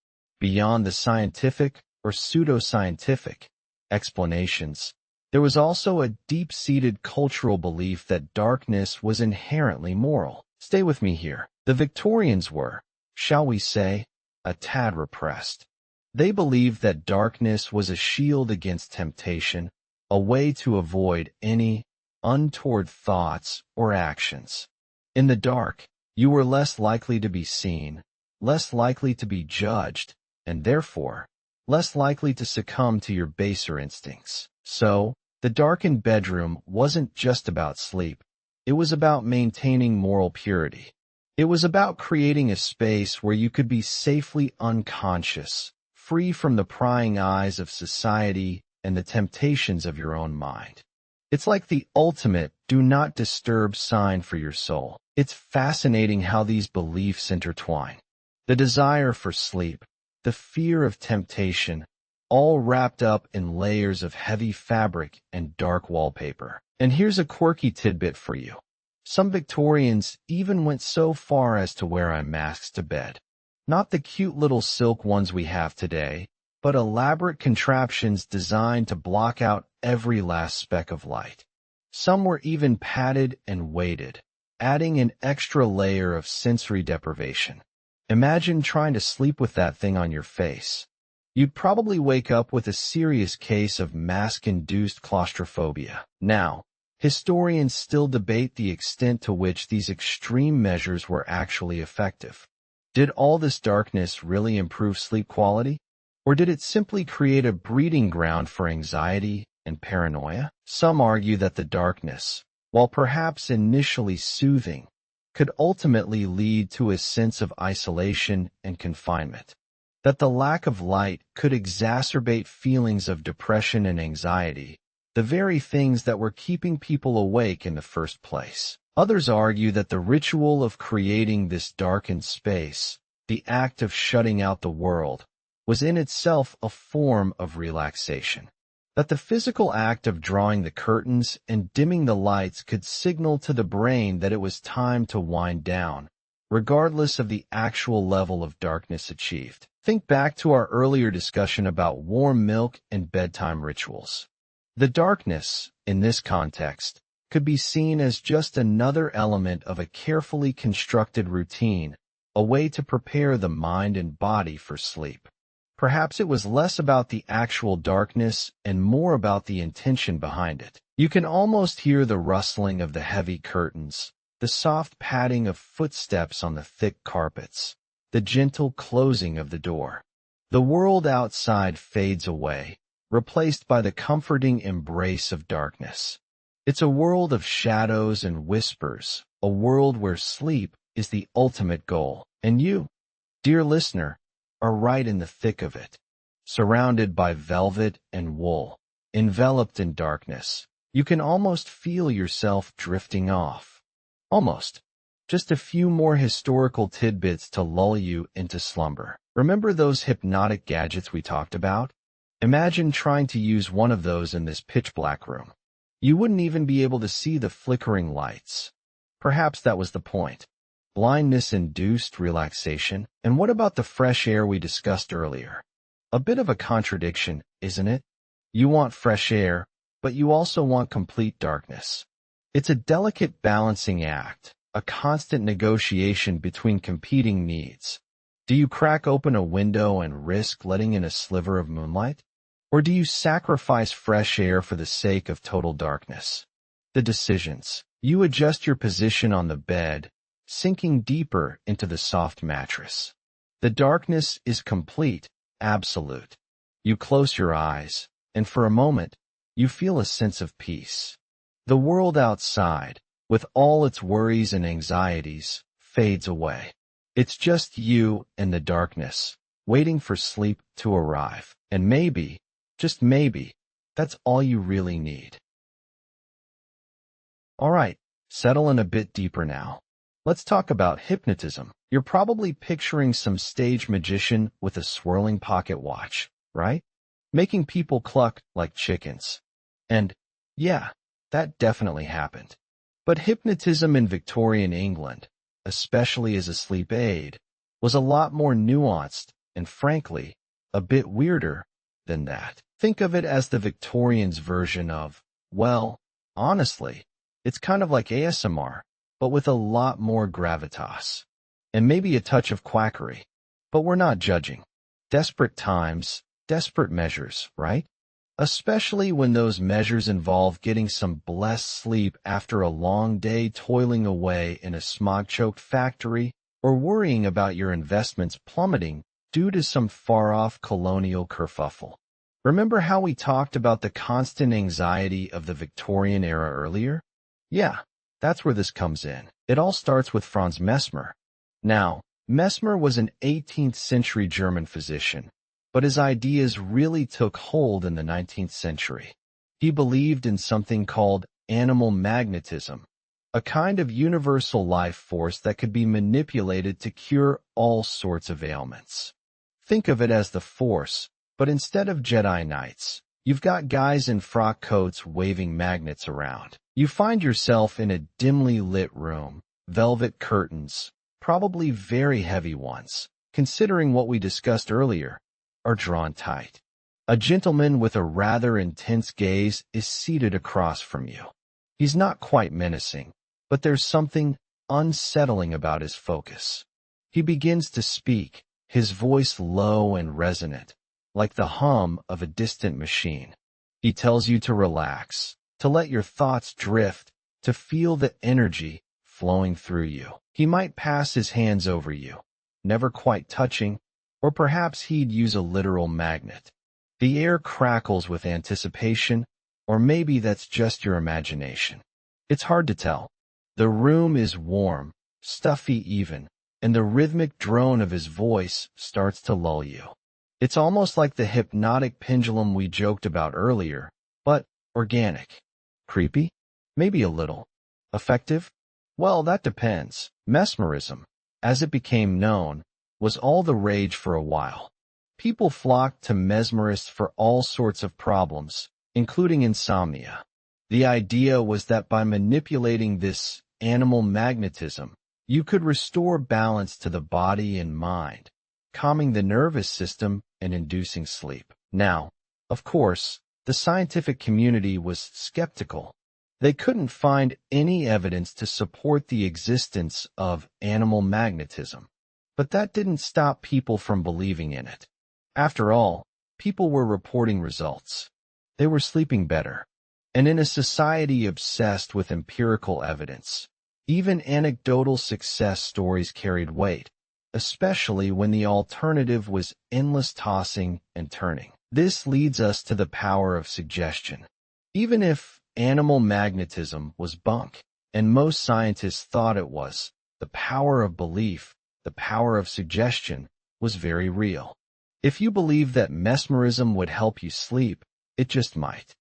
Beyond the scientific or pseudoscientific explanations, there was also a deep-seated cultural belief that darkness was inherently moral. Stay with me here. The Victorians were, shall we say, a tad repressed. They believed that darkness was a shield against temptation, a way to avoid any untoward thoughts or actions. In the dark, you were less likely to be seen, less likely to be judged, and therefore, less likely to succumb to your baser instincts. So, the darkened bedroom wasn't just about sleep. It was about maintaining moral purity. It was about creating a space where you could be safely unconscious, free from the prying eyes of society and the temptations of your own mind. It's like the ultimate do not disturb sign for your soul. It's fascinating how these beliefs intertwine. The desire for sleep, the fear of temptation, all wrapped up in layers of heavy fabric and dark wallpaper. And here's a quirky tidbit for you. Some Victorians even went so far as to wear eye masks to bed. Not the cute little silk ones we have today, but elaborate contraptions designed to block out every last speck of light. Some were even padded and weighted, adding an extra layer of sensory deprivation. Imagine trying to sleep with that thing on your face. You'd probably wake up with a serious case of mask-induced claustrophobia. Now, historians still debate the extent to which these extreme measures were actually effective. Did all this darkness really improve sleep quality? Or did it simply create a breeding ground for anxiety and paranoia? Some argue that the darkness, while perhaps initially soothing, could ultimately lead to a sense of isolation and confinement. That the lack of light could exacerbate feelings of depression and anxiety, the very things that were keeping people awake in the first place. Others argue that the ritual of creating this darkened space, the act of shutting out the world, was in itself a form of relaxation. That the physical act of drawing the curtains and dimming the lights could signal to the brain that it was time to wind down, regardless of the actual level of darkness achieved. Think back to our earlier discussion about warm milk and bedtime rituals. The darkness, in this context, could be seen as just another element of a carefully constructed routine, a way to prepare the mind and body for sleep. Perhaps it was less about the actual darkness and more about the intention behind it. You can almost hear the rustling of the heavy curtains, the soft padding of footsteps on the thick carpets, the gentle closing of the door. The world outside fades away, replaced by the comforting embrace of darkness. It's a world of shadows and whispers, a world where sleep is the ultimate goal. And you, dear listener, are right in the thick of it. Surrounded by velvet and wool, enveloped in darkness, you can almost feel yourself drifting off. Almost. Just a few more historical tidbits to lull you into slumber. Remember those hypnotic gadgets we talked about? Imagine trying to use one of those in this pitch-black room. You wouldn't even be able to see the flickering lights. Perhaps that was the point. Blindness-induced relaxation. And what about the fresh air we discussed earlier? A bit of a contradiction, isn't it? You want fresh air, but you also want complete darkness. It's a delicate balancing act, a constant negotiation between competing needs. Do you crack open a window and risk letting in a sliver of moonlight? Or do you sacrifice fresh air for the sake of total darkness? The decisions. You adjust your position on the bed, sinking deeper into the soft mattress. The darkness is complete, absolute. You close your eyes, and for a moment, you feel a sense of peace. The world outside, with all its worries and anxieties, fades away. It's just you and the darkness, waiting for sleep to arrive. And maybe, just maybe, that's all you really need. All right, settle in a bit deeper now. Let's talk about hypnotism. You're probably picturing some stage magician with a swirling pocket watch, right? Making people cluck like chickens. And, yeah, that definitely happened. But hypnotism in Victorian England, especially as a sleep aid, was a lot more nuanced and, frankly, a bit weirder than that. Think of it as the Victorians' version of, well, honestly, it's kind of like ASMR, but with a lot more gravitas. And maybe a touch of quackery. But we're not judging. Desperate times, desperate measures, right? Especially when those measures involve getting some blessed sleep after a long day toiling away in a smog-choked factory or worrying about your investments plummeting due to some far-off colonial kerfuffle. Remember how we talked about the constant anxiety of the Victorian era earlier? Yeah, that's where this comes in. It all starts with Franz Mesmer. Now, Mesmer was an 18th century German physician, but his ideas really took hold in the 19th century. He believed in something called animal magnetism, a kind of universal life force that could be manipulated to cure all sorts of ailments. Think of it as the Force, but instead of Jedi Knights, you've got guys in frock coats waving magnets around. You find yourself in a dimly lit room, velvet curtains, probably very heavy ones, considering what we discussed earlier, are drawn tight. A gentleman with a rather intense gaze is seated across from you. He's not quite menacing, but there's something unsettling about his focus. He begins to speak, his voice low and resonant, like the hum of a distant machine. He tells you to relax, to let your thoughts drift, to feel the energy flowing through you. He might pass his hands over you, never quite touching, or perhaps he'd use a literal magnet. The air crackles with anticipation, or maybe that's just your imagination. It's hard to tell. The room is warm, stuffy even, and the rhythmic drone of his voice starts to lull you. It's almost like the hypnotic pendulum we joked about earlier, but organic. Creepy? Maybe a little. Effective? Well, that depends. Mesmerism, as it became known, was all the rage for a while. People flocked to mesmerists for all sorts of problems, including insomnia. The idea was that by manipulating this animal magnetism, you could restore balance to the body and mind, calming the nervous system and inducing sleep. Now, of course, the scientific community was skeptical. They couldn't find any evidence to support the existence of animal magnetism. But that didn't stop people from believing in it. After all, people were reporting results. They were sleeping better. And in a society obsessed with empirical evidence, even anecdotal success stories carried weight, especially when the alternative was endless tossing and turning. This leads us to the power of suggestion. Even if animal magnetism was bunk, and most scientists thought it was, the power of belief, the power of suggestion, was very real. If you believe that mesmerism would help you sleep, it just might.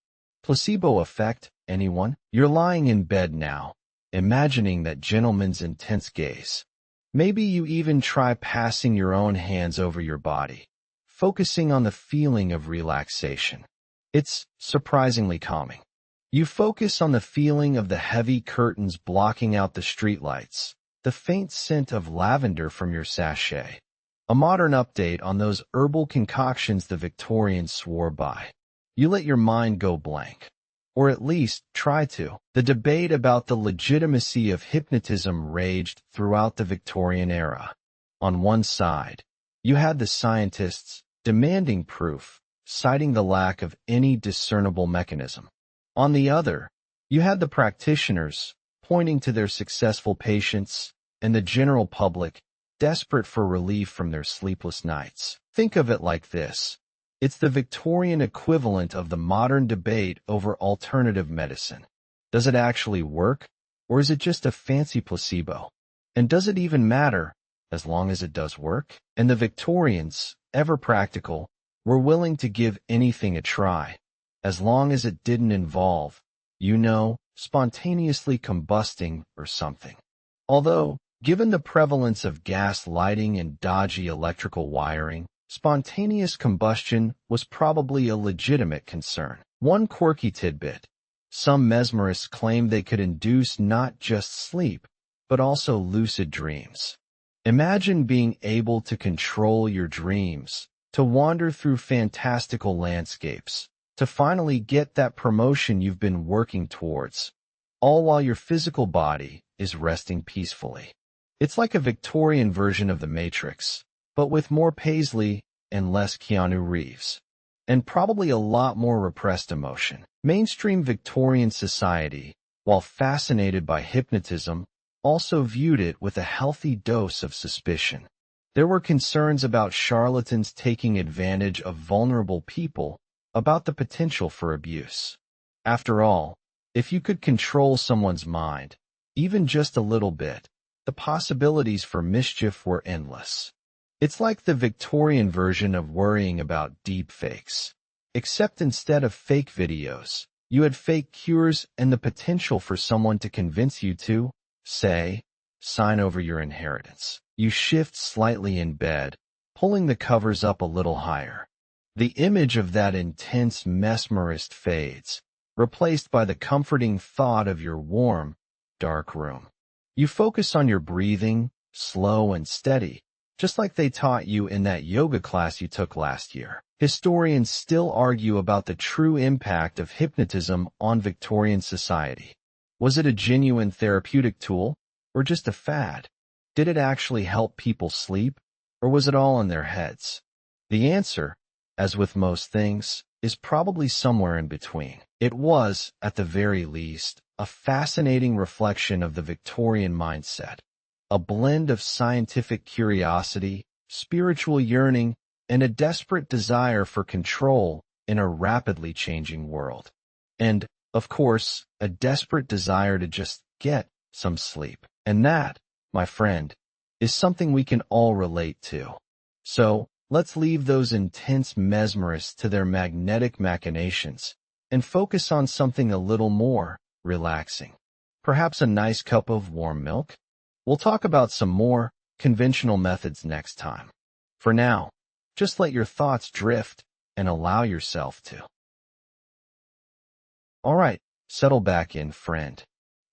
Placebo effect, anyone? You're lying in bed now, imagining that gentleman's intense gaze. Maybe you even try passing your own hands over your body, focusing on the feeling of relaxation. It's surprisingly calming. You focus on the feeling of the heavy curtains blocking out the streetlights, the faint scent of lavender from your sachet. A modern update on those herbal concoctions the Victorians swore by. You let your mind go blank. Or at least try to. The debate about the legitimacy of hypnotism raged throughout the Victorian era. On one side, you had the scientists demanding proof, citing the lack of any discernible mechanism. On the other, you had the practitioners pointing to their successful patients and the general public desperate for relief from their sleepless nights. Think of it like this. It's the Victorian equivalent of the modern debate over alternative medicine. Does it actually work, or is it just a fancy placebo? And does it even matter, as long as it does work? And the Victorians, ever practical, were willing to give anything a try, as long as it didn't involve, spontaneously combusting or something. Although, given the prevalence of gas lighting and dodgy electrical wiring, spontaneous combustion was probably a legitimate concern. One quirky tidbit. Some mesmerists claimed they could induce not just sleep, but also lucid dreams. Imagine being able to control your dreams, to wander through fantastical landscapes, to finally get that promotion you've been working towards, all while your physical body is resting peacefully. It's like a Victorian version of The Matrix, but with more Paisley and less Keanu Reeves. And probably a lot more repressed emotion. Mainstream Victorian society, while fascinated by hypnotism, also viewed it with a healthy dose of suspicion. There were concerns about charlatans taking advantage of vulnerable people, about the potential for abuse. After all, if you could control someone's mind, even just a little bit, the possibilities for mischief were endless. It's like the Victorian version of worrying about deepfakes. Except instead of fake videos, you had fake cures and the potential for someone to convince you to, say, sign over your inheritance. You shift slightly in bed, pulling the covers up a little higher. The image of that intense mesmerist fades, replaced by the comforting thought of your warm, dark room. You focus on your breathing, slow and steady, just like they taught you in that yoga class you took last year. Historians still argue about the true impact of hypnotism on Victorian society. Was it a genuine therapeutic tool, or just a fad? Did it actually help people sleep, or was it all in their heads? The answer, as with most things, is probably somewhere in between. It was, at the very least, a fascinating reflection of the Victorian mindset, a blend of scientific curiosity, spiritual yearning, and a desperate desire for control in a rapidly changing world. And, of course, a desperate desire to just get some sleep. And that, my friend, is something we can all relate to. So, let's leave those intense mesmerists to their magnetic machinations and focus on something a little more relaxing. Perhaps a nice cup of warm milk? We'll talk about some more conventional methods next time. For now, just let your thoughts drift and allow yourself to. All right, settle back in, friend.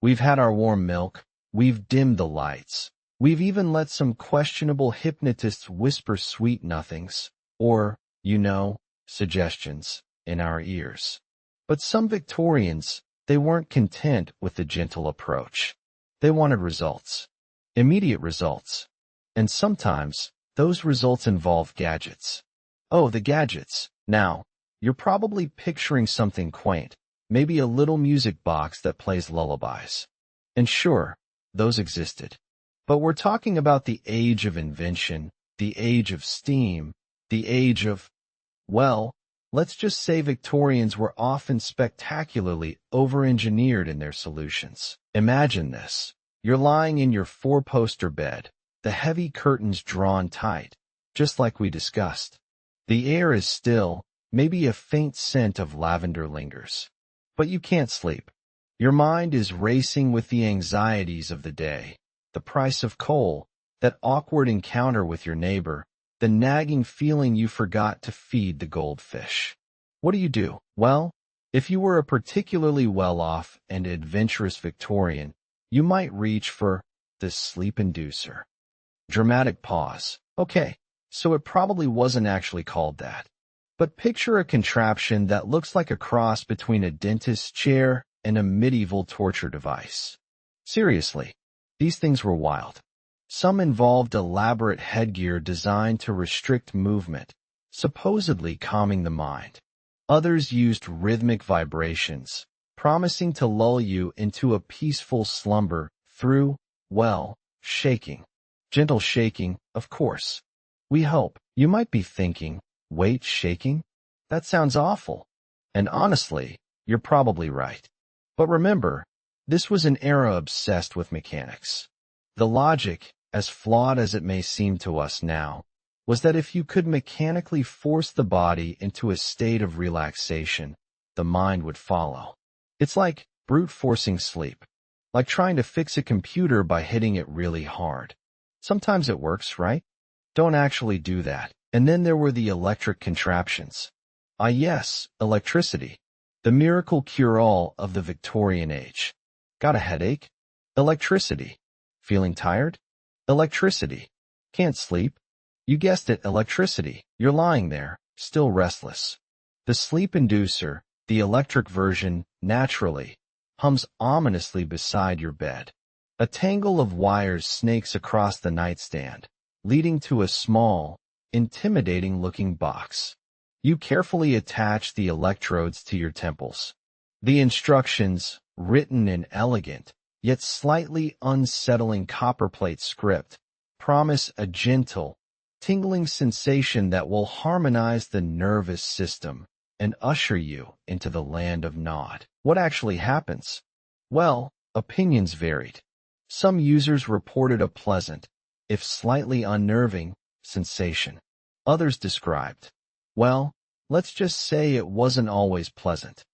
We've had our warm milk, we've dimmed the lights, we've even let some questionable hypnotists whisper sweet nothings, or, suggestions, in our ears. But some Victorians, they weren't content with the gentle approach. They wanted results. Immediate results. And sometimes, those results involve gadgets. Oh, the gadgets. Now, you're probably picturing something quaint, maybe a little music box that plays lullabies. And sure, those existed. But we're talking about the age of invention, the age of steam, the age of, well, let's just say Victorians were often spectacularly over-engineered in their solutions. Imagine this. You're lying in your four-poster bed, the heavy curtains drawn tight, just like we discussed. The air is still, maybe a faint scent of lavender lingers. But you can't sleep. Your mind is racing with the anxieties of the day, the price of coal, that awkward encounter with your neighbor, the nagging feeling you forgot to feed the goldfish. What do? Well, if you were a particularly well-off and adventurous Victorian, you might reach for the sleep inducer. Dramatic pause. Okay, so it probably wasn't actually called that. But picture a contraption that looks like a cross between a dentist's chair and a medieval torture device. Seriously, these things were wild. Some involved elaborate headgear designed to restrict movement, supposedly calming the mind. Others used rhythmic vibrations, promising to lull you into a peaceful slumber through, well, shaking. Gentle shaking, of course. We hope. You might be thinking, wait, shaking? That sounds awful. And honestly, you're probably right. But remember, this was an era obsessed with mechanics. The logic, as flawed as it may seem to us now, was that if you could mechanically force the body into a state of relaxation, the mind would follow. It's like brute forcing sleep, like trying to fix a computer by hitting it really hard. Sometimes it works, right? Don't actually do that. And then there were the electric contraptions. Ah yes, electricity. The miracle cure-all of the Victorian age. Got a headache? Electricity. Feeling tired? Electricity. Can't sleep? You guessed it, electricity. You're lying there, still restless. The sleep inducer, the electric version, naturally, hums ominously beside your bed. A tangle of wires snakes across the nightstand, leading to a small, intimidating-looking box. You carefully attach the electrodes to your temples. The instructions, written in elegant, yet slightly unsettling copperplate script, promise a gentle, tingling sensation that will harmonize the nervous system and usher you into the land of Nod. What actually happens? Well, opinions varied. Some users reported a pleasant, if slightly unnerving, sensation. Others described, well, let's just say it wasn't always pleasant.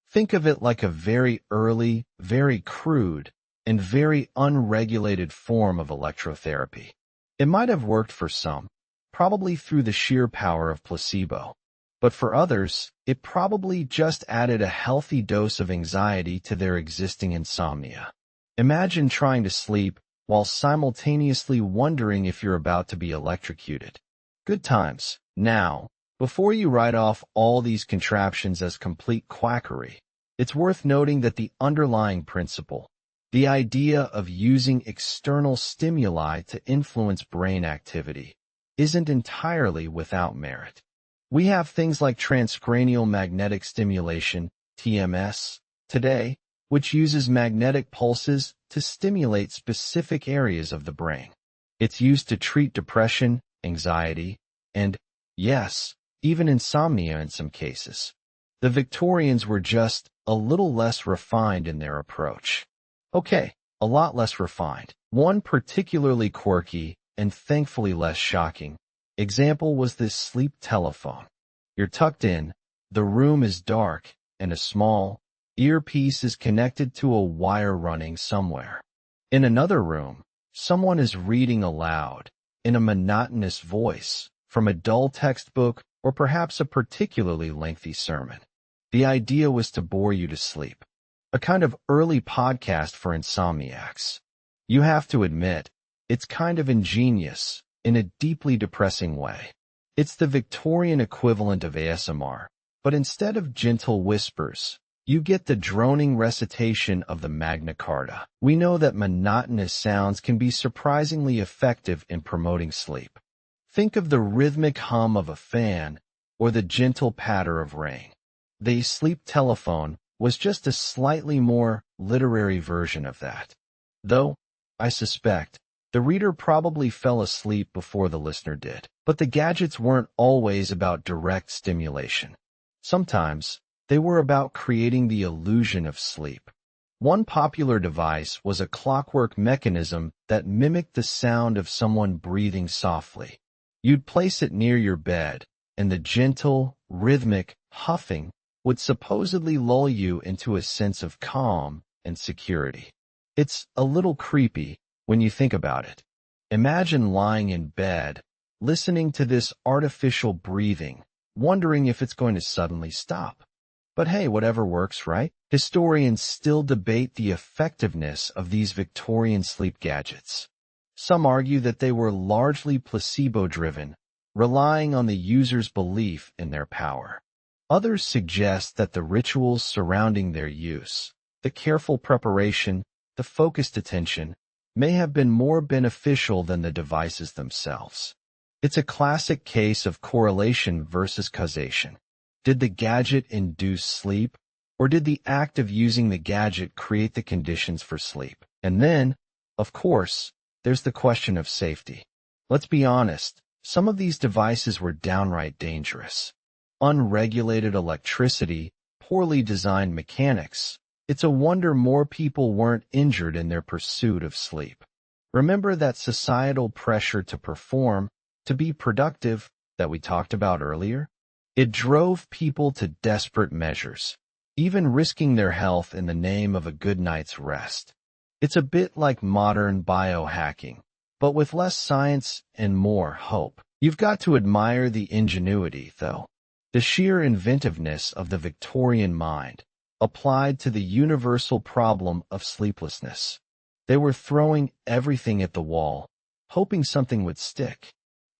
Think of it like a very early, very crude, and very unregulated form of electrotherapy. It might have worked for some, probably through the sheer power of placebo. But for others, it probably just added a healthy dose of anxiety to their existing insomnia. Imagine trying to sleep while simultaneously wondering if you're about to be electrocuted. Good times. Now, before you write off all these contraptions as complete quackery, it's worth noting that the underlying principle, the idea of using external stimuli to influence brain activity, isn't entirely without merit. We have things like transcranial magnetic stimulation, TMS, today, which uses magnetic pulses to stimulate specific areas of the brain. It's used to treat depression, anxiety, and, yes, even insomnia in some cases. The Victorians were just a little less refined in their approach. Okay, a lot less refined. One particularly quirky, and thankfully less shocking, example was this sleep telephone. You're tucked in, the room is dark, and a small earpiece is connected to a wire running somewhere. In another room, someone is reading aloud, in a monotonous voice, from a dull textbook or perhaps a particularly lengthy sermon. The idea was to bore you to sleep. A kind of early podcast for insomniacs. You have to admit, it's kind of ingenious, in a deeply depressing way. It's the Victorian equivalent of ASMR, but instead of gentle whispers, you get the droning recitation of the Magna Carta. We know that monotonous sounds can be surprisingly effective in promoting sleep. Think of the rhythmic hum of a fan or the gentle patter of rain. The sleep telephone was just a slightly more literary version of that. Though, I suspect, the reader probably fell asleep before the listener did. But the gadgets weren't always about direct stimulation. Sometimes, they were about creating the illusion of sleep. One popular device was a clockwork mechanism that mimicked the sound of someone breathing softly. You'd place it near your bed, and the gentle, rhythmic huffing would supposedly lull you into a sense of calm and security. It's a little creepy when you think about it. Imagine lying in bed, listening to this artificial breathing, wondering if it's going to suddenly stop. But hey, whatever works, right? Historians still debate the effectiveness of these Victorian sleep gadgets. Some argue that they were largely placebo-driven, relying on the user's belief in their power. Others suggest that the rituals surrounding their use, the careful preparation, the focused attention, may have been more beneficial than the devices themselves. It's a classic case of correlation versus causation. Did the gadget induce sleep, or did the act of using the gadget create the conditions for sleep? And then, of course, there's the question of safety. Let's be honest, some of these devices were downright dangerous. Unregulated electricity, poorly designed mechanics. It's a wonder more people weren't injured in their pursuit of sleep. Remember that societal pressure to perform, to be productive, that we talked about earlier? It drove people to desperate measures, even risking their health in the name of a good night's rest. It's a bit like modern biohacking, but with less science and more hope. You've got to admire the ingenuity, though. The sheer inventiveness of the Victorian mind, applied to the universal problem of sleeplessness. They were throwing everything at the wall, hoping something would stick.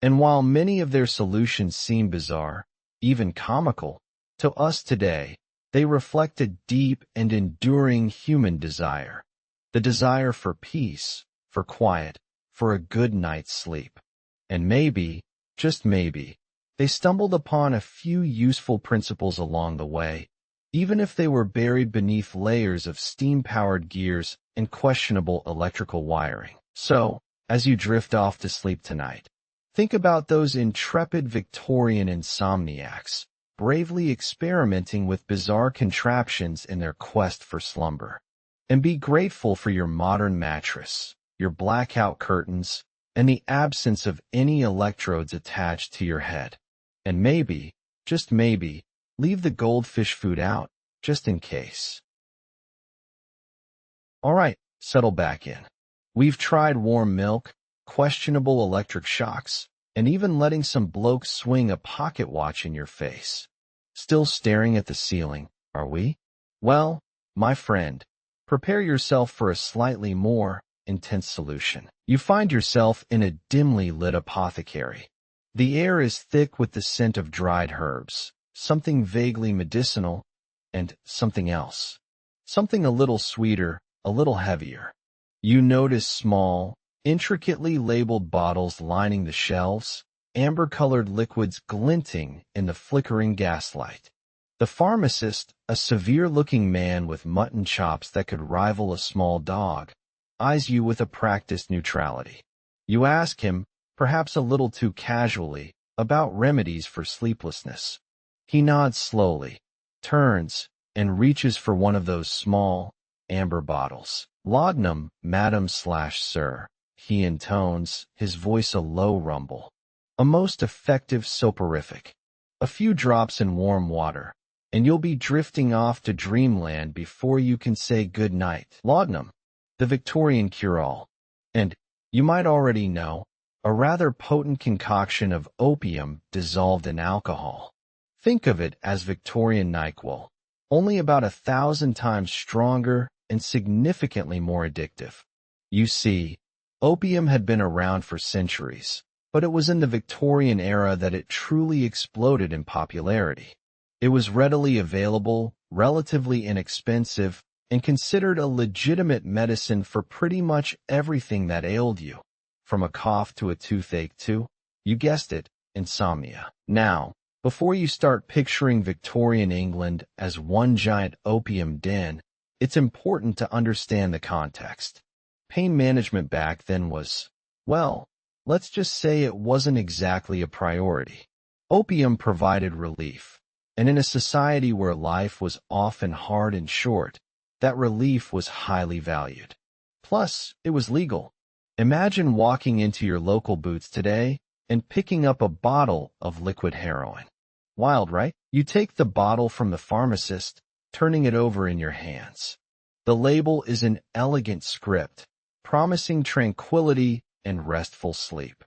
And while many of their solutions seem bizarre, even comical, to us today, they reflect a deep and enduring human desire. The desire for peace, for quiet, for a good night's sleep. And maybe, just maybe, they stumbled upon a few useful principles along the way, even if they were buried beneath layers of steam-powered gears and questionable electrical wiring. So, as you drift off to sleep tonight, think about those intrepid Victorian insomniacs, bravely experimenting with bizarre contraptions in their quest for slumber. And be grateful for your modern mattress, your blackout curtains, and the absence of any electrodes attached to your head. And maybe, just maybe, leave the goldfish food out, just in case. Alright, settle back in. We've tried warm milk, questionable electric shocks, and even letting some bloke swing a pocket watch in your face. Still staring at the ceiling, are we? Well, my friend, prepare yourself for a slightly more intense solution. You find yourself in a dimly lit apothecary. The air is thick with the scent of dried herbs, something vaguely medicinal, and something else. Something a little sweeter, a little heavier. You notice small, intricately labeled bottles lining the shelves, amber-colored liquids glinting in the flickering gaslight. The pharmacist, a severe-looking man with mutton chops that could rival a small dog, eyes you with a practiced neutrality. You ask him, perhaps a little too casually, about remedies for sleeplessness. He nods slowly, turns, and reaches for one of those small, amber bottles. Laudanum, madam/sir, he intones, his voice a low rumble. A most effective soporific. A few drops in warm water, and you'll be drifting off to dreamland before you can say good night. Laudanum, the Victorian cure-all. And, you might already know, a rather potent concoction of opium dissolved in alcohol. Think of it as Victorian NyQuil, only about 1,000 times stronger and significantly more addictive. You see, opium had been around for centuries, but it was in the Victorian era that it truly exploded in popularity. It was readily available, relatively inexpensive, and considered a legitimate medicine for pretty much everything that ailed you. From a cough to a toothache to, you guessed it, insomnia. Now, before you start picturing Victorian England as one giant opium den, it's important to understand the context. Pain management back then was, well, let's just say it wasn't exactly a priority. Opium provided relief, and in a society where life was often hard and short, that relief was highly valued. Plus, it was legal. Imagine walking into your local Boots today and picking up a bottle of liquid heroin. Wild, right? You take the bottle from the pharmacist, turning it over in your hands. The label is an elegant script, promising tranquility and restful sleep.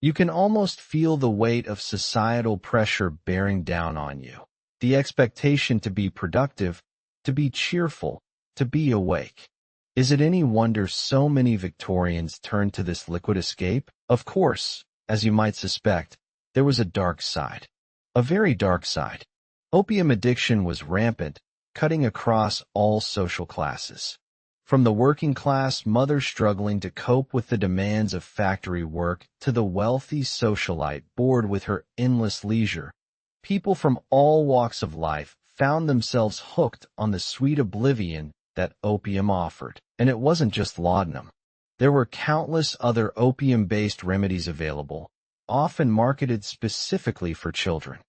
You can almost feel the weight of societal pressure bearing down on you. The expectation to be productive, to be cheerful, to be awake. Is it any wonder so many Victorians turned to this liquid escape? Of course, as you might suspect, there was a dark side. A very dark side. Opium addiction was rampant, cutting across all social classes. From the working class mother struggling to cope with the demands of factory work to the wealthy socialite bored with her endless leisure, people from all walks of life found themselves hooked on the sweet oblivion that opium offered. And it wasn't just laudanum. There were countless other opium-based remedies available, often marketed specifically for children.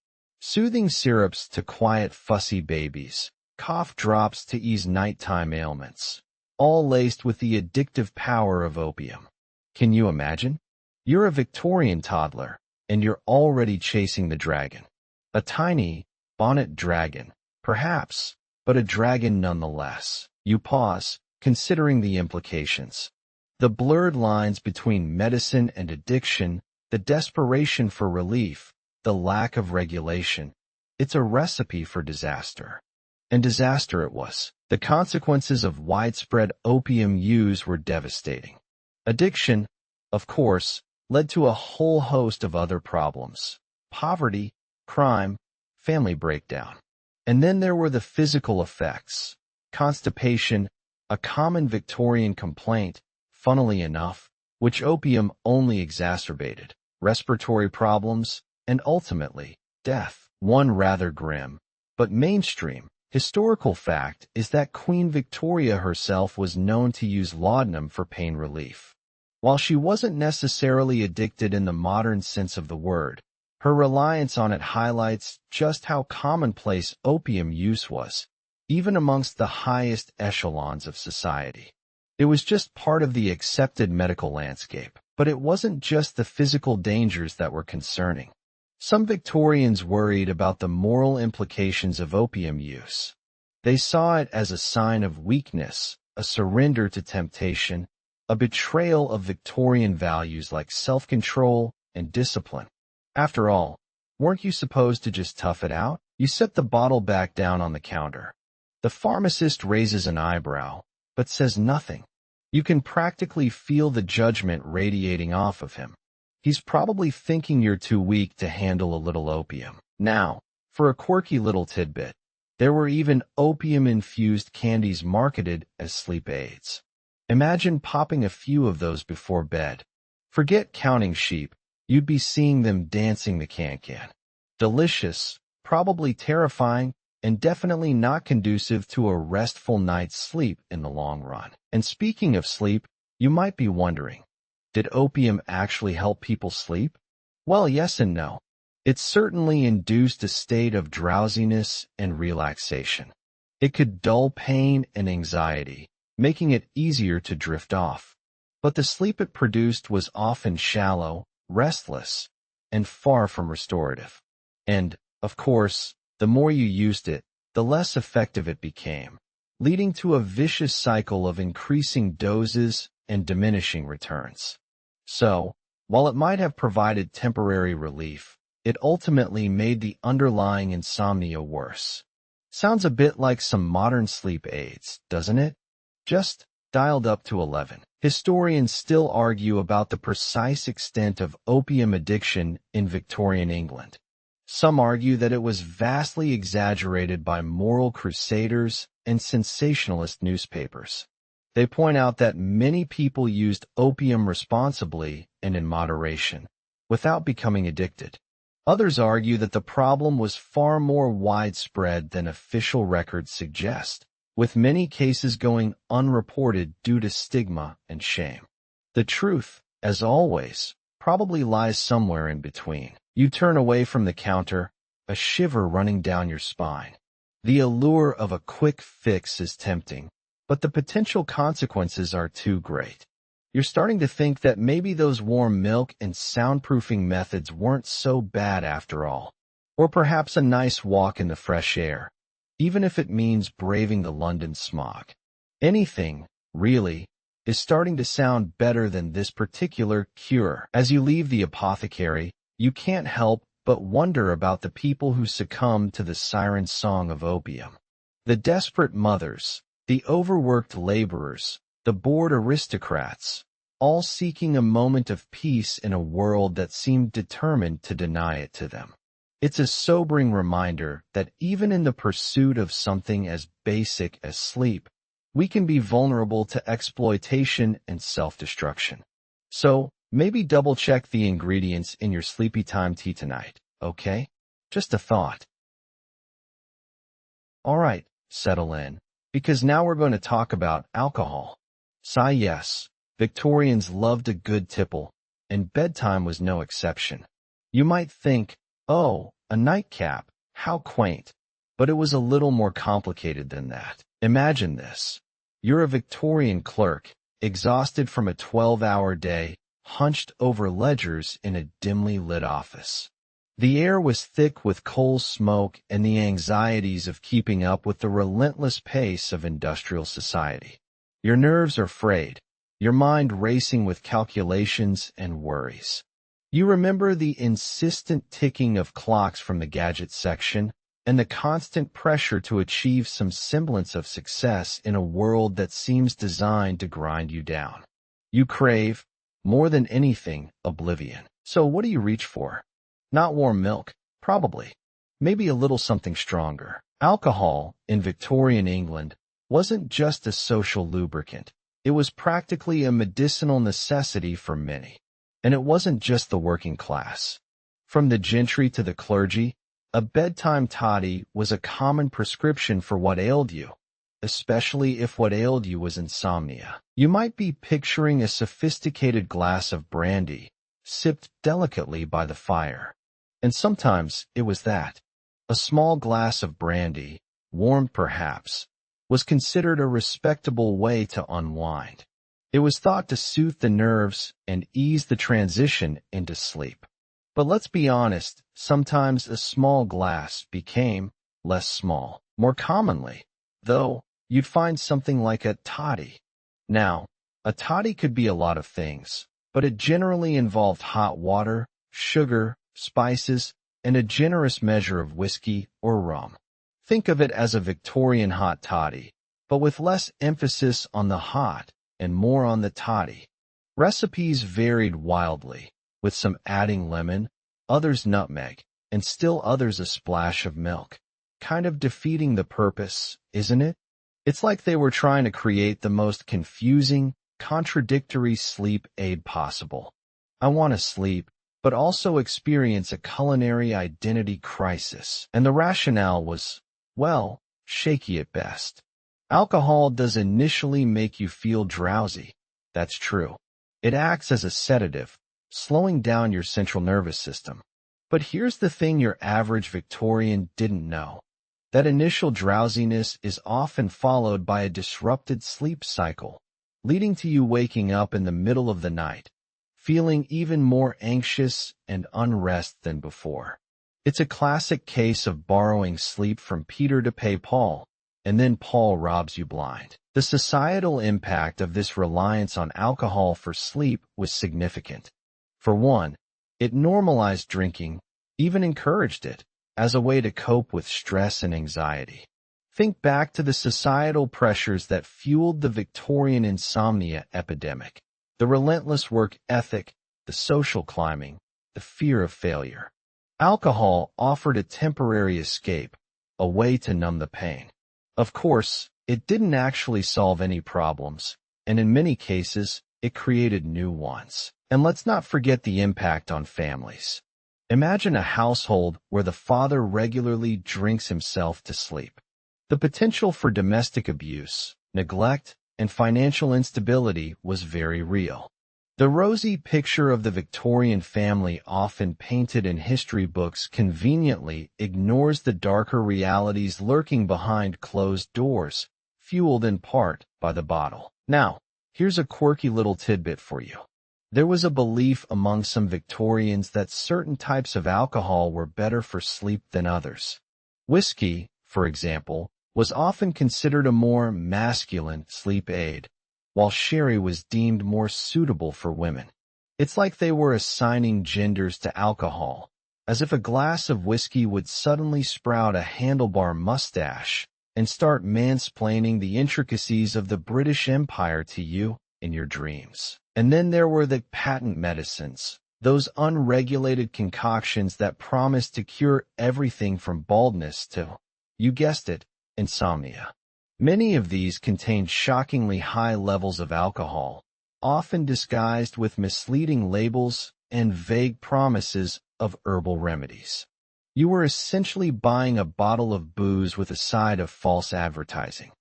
Soothing syrups to quiet fussy babies, cough drops to ease nighttime ailments, all laced with the addictive power of opium. Can you imagine? You're a Victorian toddler, and you're already chasing the dragon. A tiny, bonnet dragon, perhaps, but a dragon nonetheless. You pause, considering the implications. The blurred lines between medicine and addiction, the desperation for relief, the lack of regulation. It's a recipe for disaster. And disaster it was. The consequences of widespread opium use were devastating. Addiction, of course, led to a whole host of other problems. Poverty, crime, family breakdown. And then there were the physical effects. Constipation, a common Victorian complaint, funnily enough, which opium only exacerbated, respiratory problems, and ultimately, death. One rather grim, but mainstream, historical fact is that Queen Victoria herself was known to use laudanum for pain relief. While she wasn't necessarily addicted in the modern sense of the word, her reliance on it highlights just how commonplace opium use was, even amongst the highest echelons of society. It was just part of the accepted medical landscape, but it wasn't just the physical dangers that were concerning. Some Victorians worried about the moral implications of opium use. They saw it as a sign of weakness, a surrender to temptation, a betrayal of Victorian values like self-control and discipline. After all, weren't you supposed to just tough it out? You set the bottle back down on the counter. The pharmacist raises an eyebrow, but says nothing. You can practically feel the judgment radiating off of him. He's probably thinking you're too weak to handle a little opium. Now, for a quirky little tidbit, there were even opium-infused candies marketed as sleep aids. Imagine popping a few of those before bed. Forget counting sheep, you'd be seeing them dancing the can-can. Delicious, probably terrifying, and definitely not conducive to a restful night's sleep in the long run. And speaking of sleep, you might be wondering, did opium actually help people sleep? Well, yes and no. It certainly induced a state of drowsiness and relaxation. It could dull pain and anxiety, making it easier to drift off. But the sleep it produced was often shallow, restless, and far from restorative. And, of course, the more you used it, the less effective it became, leading to a vicious cycle of increasing doses and diminishing returns. So, while it might have provided temporary relief, it ultimately made the underlying insomnia worse. Sounds a bit like some modern sleep aids, doesn't it? Just dialed up to 11. Historians still argue about the precise extent of opium addiction in Victorian England. Some argue that it was vastly exaggerated by moral crusaders and sensationalist newspapers. They point out that many people used opium responsibly and in moderation, without becoming addicted. Others argue that the problem was far more widespread than official records suggest, with many cases going unreported due to stigma and shame. The truth, as always, probably lies somewhere in between. You turn away from the counter, a shiver running down your spine. The allure of a quick fix is tempting, but the potential consequences are too great. You're starting to think that maybe those warm milk and soundproofing methods weren't so bad after all. Or perhaps a nice walk in the fresh air, even if it means braving the London smog. Anything, really, is starting to sound better than this particular cure. As you leave the apothecary, you can't help but wonder about the people who succumb to the siren song of opium. The desperate mothers, the overworked laborers, the bored aristocrats. all seeking a moment of peace in a world that seemed determined to deny it to them. It's a sobering reminder that even in the pursuit of something as basic as sleep, we can be vulnerable to exploitation and self-destruction. So, maybe double-check the ingredients in your sleepy time tea tonight, okay? Just a thought. Alright, settle in, because now we're going to talk about alcohol. Yes, Victorians loved a good tipple, and bedtime was no exception. You might think, oh, a nightcap, how quaint. But it was a little more complicated than that. Imagine this. You're a Victorian clerk, exhausted from a 12-hour day, hunched over ledgers in a dimly lit office. The air was thick with coal smoke and the anxieties of keeping up with the relentless pace of industrial society. Your nerves are frayed, your mind racing with calculations and worries. You remember the insistent ticking of clocks from the gadget section and the constant pressure to achieve some semblance of success in a world that seems designed to grind you down. You crave, more than anything, oblivion. So what do you reach for? Not warm milk, probably. Maybe a little something stronger. Alcohol, in Victorian England, wasn't just a social lubricant. It was practically a medicinal necessity for many. And it wasn't just the working class. From the gentry to the clergy, a bedtime toddy was a common prescription for what ailed you, especially if what ailed you was insomnia. You might be picturing a sophisticated glass of brandy, sipped delicately by the fire. And sometimes it was that. A small glass of brandy, warmed perhaps, was considered a respectable way to unwind. It was thought to soothe the nerves and ease the transition into sleep. But let's be honest, sometimes a small glass became less small. More commonly, though, you'd find something like a toddy. Now, a toddy could be a lot of things, but it generally involved hot water, sugar, spices, and a generous measure of whiskey or rum. Think of it as a Victorian hot toddy, but with less emphasis on the hot and more on the toddy. Recipes varied wildly, with some adding lemon, others nutmeg, and still others a splash of milk. Kind of defeating the purpose, isn't it? It's like they were trying to create the most confusing, contradictory sleep aid possible. I want to sleep, but also experience a culinary identity crisis. And the rationale was, well, shaky at best. Alcohol does initially make you feel drowsy. That's true. It acts as a sedative, slowing down your central nervous system. But here's the thing your average Victorian didn't know. That initial drowsiness is often followed by a disrupted sleep cycle, leading to you waking up in the middle of the night, feeling even more anxious and unrest than before. It's a classic case of borrowing sleep from Peter to pay Paul, and then Paul robs you blind. The societal impact of this reliance on alcohol for sleep was significant. For one, it normalized drinking, even encouraged it, as a way to cope with stress and anxiety. Think back to the societal pressures that fueled the Victorian insomnia epidemic. The relentless work ethic, the social climbing, the fear of failure. Alcohol offered a temporary escape, a way to numb the pain. Of course, it didn't actually solve any problems, and in many cases, it created new ones. And let's not forget the impact on families. Imagine a household where the father regularly drinks himself to sleep. The potential for domestic abuse, neglect, and financial instability was very real. The rosy picture of the Victorian family often painted in history books conveniently ignores the darker realities lurking behind closed doors, fueled in part by the bottle. Now, here's a quirky little tidbit for you. There was a belief among some Victorians that certain types of alcohol were better for sleep than others. Whiskey, for example, was often considered a more masculine sleep aid, while sherry was deemed more suitable for women. It's like they were assigning genders to alcohol, as if a glass of whiskey would suddenly sprout a handlebar mustache and start mansplaining the intricacies of the British Empire to you in your dreams. And then there were the patent medicines, those unregulated concoctions that promised to cure everything from baldness to, you guessed it, insomnia. Many of these contained shockingly high levels of alcohol, often disguised with misleading labels and vague promises of herbal remedies. You were essentially buying a bottle of booze with a side of false advertising.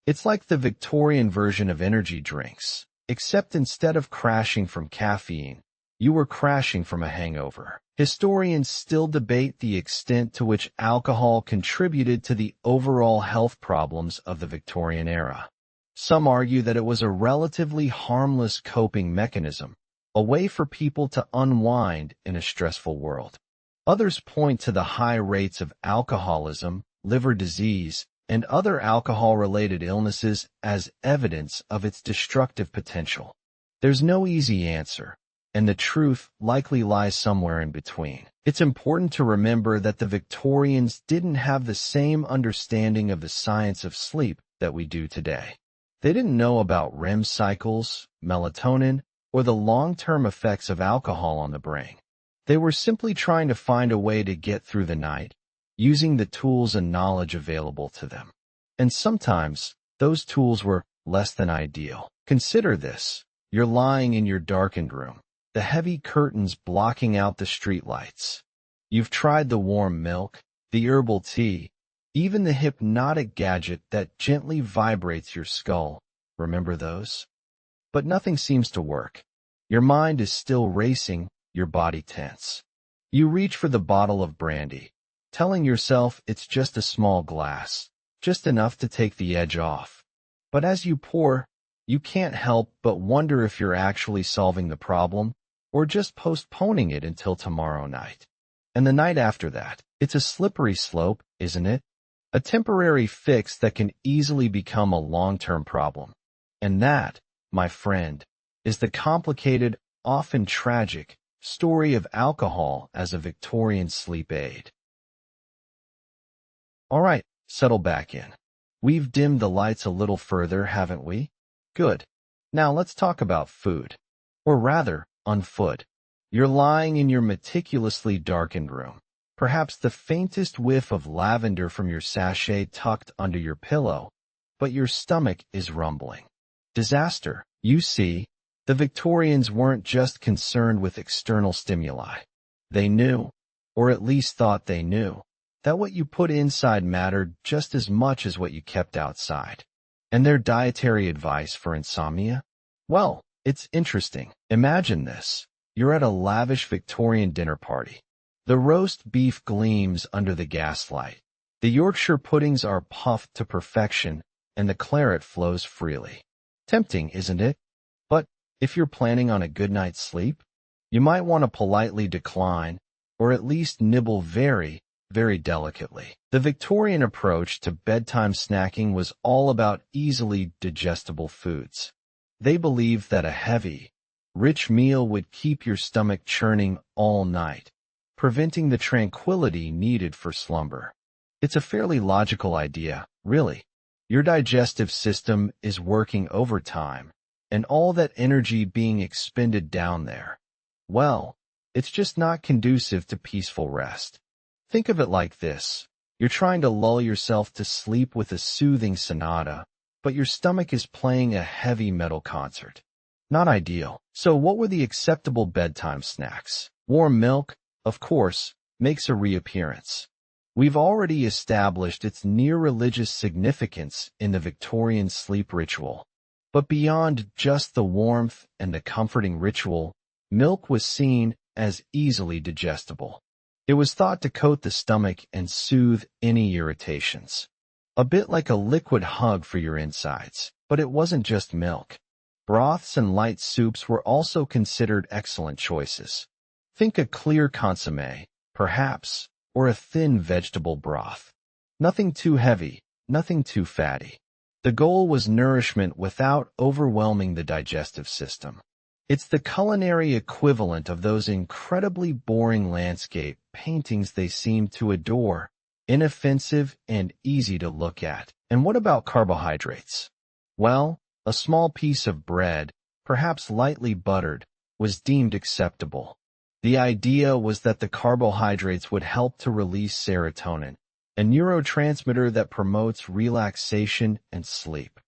It's like the Victorian version of energy drinks, except instead of crashing from caffeine, you were crashing from a hangover. Historians still debate the extent to which alcohol contributed to the overall health problems of the Victorian era. Some argue that it was a relatively harmless coping mechanism, a way for people to unwind in a stressful world. Others point to the high rates of alcoholism, liver disease, and other alcohol-related illnesses as evidence of its destructive potential. There's no easy answer, and the truth likely lies somewhere in between. It's important to remember that the Victorians didn't have the same understanding of the science of sleep that we do today. They didn't know about REM cycles, melatonin, or the long-term effects of alcohol on the brain. They were simply trying to find a way to get through the night, using the tools and knowledge available to them. And sometimes, those tools were less than ideal. Consider this. You're lying in your darkened room, the heavy curtains blocking out the streetlights. You've tried the warm milk, the herbal tea, even the hypnotic gadget that gently vibrates your skull. Remember those? But nothing seems to work. Your mind is still racing, your body tense. You reach for the bottle of brandy, telling yourself it's just a small glass, just enough to take the edge off. But as you pour, you can't help but wonder if you're actually solving the problem or just postponing it until tomorrow night. And the night after that, it's a slippery slope, isn't it? A temporary fix that can easily become a long-term problem. And that, my friend, is the complicated, often tragic, story of alcohol as a Victorian sleep aid. All right, settle back in. We've dimmed the lights a little further, haven't we? Good. Now let's talk about food. Or rather, unfood. You're lying in your meticulously darkened room. Perhaps the faintest whiff of lavender from your sachet tucked under your pillow, but your stomach is rumbling. Disaster. You see, the Victorians weren't just concerned with external stimuli. They knew, or at least thought they knew, that what you put inside mattered just as much as what you kept outside. And their dietary advice for insomnia? Well, it's interesting. Imagine this. You're at a lavish Victorian dinner party. The roast beef gleams under the gaslight. The Yorkshire puddings are puffed to perfection, and the claret flows freely. Tempting, isn't it? But if you're planning on a good night's sleep, you might want to politely decline, or at least nibble very, very delicately. The Victorian approach to bedtime snacking was all about easily digestible foods. They believed that a heavy, rich meal would keep your stomach churning all night, preventing the tranquility needed for slumber. It's a fairly logical idea, really. Your digestive system is working overtime, and all that energy being expended down there, well, it's just not conducive to peaceful rest. Think of it like this. You're trying to lull yourself to sleep with a soothing sonata, but your stomach is playing a heavy metal concert. Not ideal. So what were the acceptable bedtime snacks? Warm milk, of course, makes a reappearance. We've already established its near-religious significance in the Victorian sleep ritual. But beyond just the warmth and the comforting ritual, milk was seen as easily digestible. It was thought to coat the stomach and soothe any irritations. A bit like a liquid hug for your insides. But it wasn't just milk. Broths and light soups were also considered excellent choices. Think a clear consommé, perhaps, or a thin vegetable broth. Nothing too heavy, nothing too fatty. The goal was nourishment without overwhelming the digestive system. It's the culinary equivalent of those incredibly boring landscape paintings they seem to adore, inoffensive and easy to look at. And what about carbohydrates? Well, a small piece of bread, perhaps lightly buttered, was deemed acceptable. The idea was that the carbohydrates would help to release serotonin, a neurotransmitter that promotes relaxation and sleep.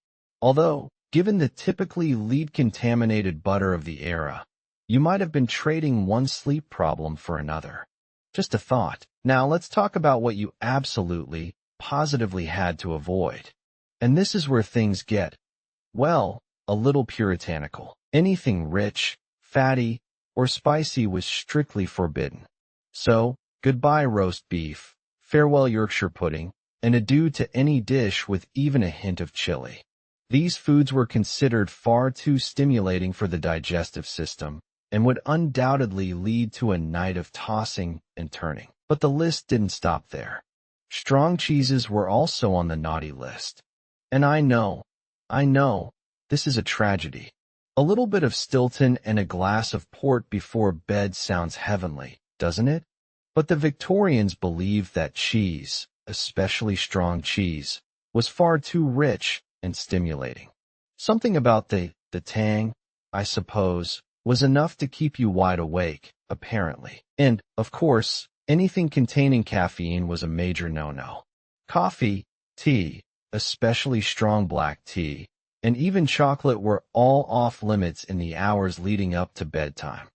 Although, given the typically lead-contaminated butter of the era, you might have been trading one sleep problem for another. Just a thought. Now let's talk about what you absolutely, positively had to avoid. And this is where things get, well, a little puritanical. Anything rich, fatty, or spicy was strictly forbidden. So, goodbye roast beef, farewell Yorkshire pudding, and adieu to any dish with even a hint of chili. These foods were considered far too stimulating for the digestive system and would undoubtedly lead to a night of tossing and turning. But the list didn't stop there. Strong cheeses were also on the naughty list. And I know, this is a tragedy. A little bit of Stilton and a glass of port before bed sounds heavenly, doesn't it? But the Victorians believed that cheese, especially strong cheese, was far too rich and stimulating. Something about the tang, I suppose, was enough to keep you wide awake, apparently. And, of course, anything containing caffeine was a major no-no. Coffee, tea, especially strong black tea, and even chocolate were all off-limits in the hours leading up to bedtime.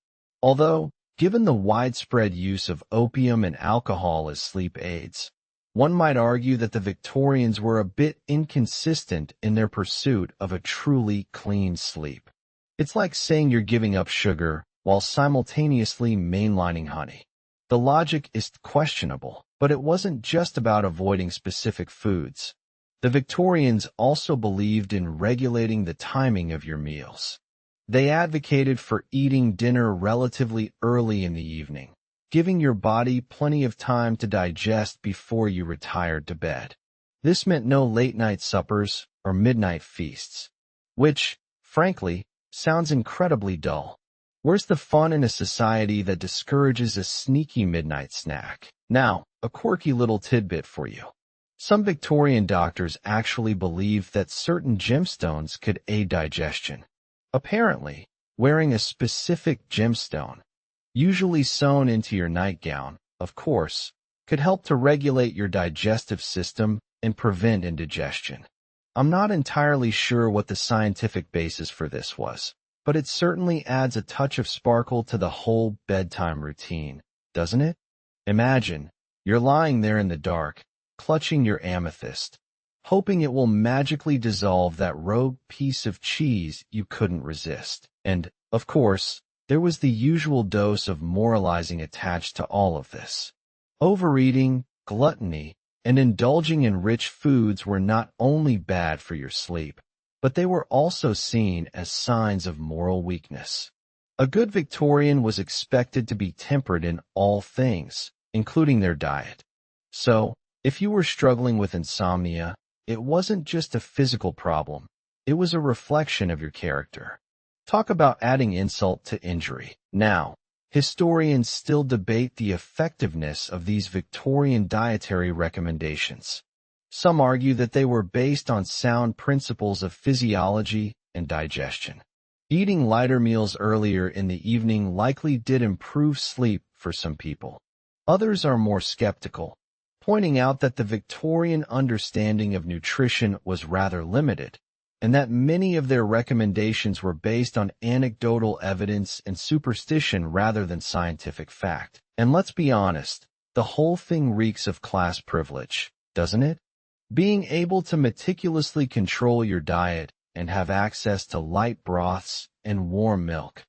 Although, given the widespread use of opium and alcohol as sleep aids, one might argue that the Victorians were a bit inconsistent in their pursuit of a truly clean sleep. It's like saying you're giving up sugar while simultaneously mainlining honey. The logic is questionable, but it wasn't just about avoiding specific foods. The Victorians also believed in regulating the timing of your meals. They advocated for eating dinner relatively early in the evening, giving your body plenty of time to digest before you retired to bed. This meant no late-night suppers or midnight feasts, which, frankly, sounds incredibly dull. Where's the fun in a society that discourages a sneaky midnight snack? Now, a quirky little tidbit for you. Some Victorian doctors actually believed that certain gemstones could aid digestion. Apparently, wearing a specific gemstone, usually sewn into your nightgown, of course, could help to regulate your digestive system and prevent indigestion. I'm not entirely sure what the scientific basis for this was, but it certainly adds a touch of sparkle to the whole bedtime routine, doesn't it? Imagine, you're lying there in the dark, clutching your amethyst, hoping it will magically dissolve that rogue piece of cheese you couldn't resist. And, of course, there was the usual dose of moralizing attached to all of this. Overeating, gluttony, and indulging in rich foods were not only bad for your sleep, but they were also seen as signs of moral weakness. A good Victorian was expected to be temperate in all things, including their diet. So, if you were struggling with insomnia, it wasn't just a physical problem, it was a reflection of your character. Talk about adding insult to injury. Now, historians still debate the effectiveness of these Victorian dietary recommendations. Some argue that they were based on sound principles of physiology and digestion. Eating lighter meals earlier in the evening likely did improve sleep for some people. Others are more skeptical, pointing out that the Victorian understanding of nutrition was rather limited, and that many of their recommendations were based on anecdotal evidence and superstition rather than scientific fact. And let's be honest, the whole thing reeks of class privilege, doesn't it? Being able to meticulously control your diet and have access to light broths and warm milk.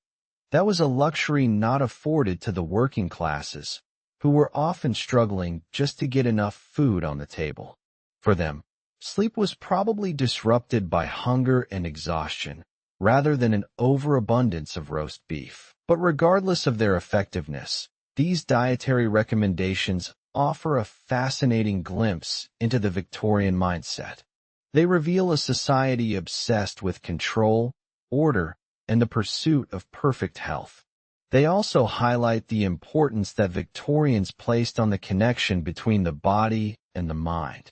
That was a luxury not afforded to the working classes, who were often struggling just to get enough food on the table. For them, sleep was probably disrupted by hunger and exhaustion, rather than an overabundance of roast beef. But regardless of their effectiveness, these dietary recommendations offer a fascinating glimpse into the Victorian mindset. They reveal a society obsessed with control, order, and the pursuit of perfect health. They also highlight the importance that Victorians placed on the connection between the body and the mind.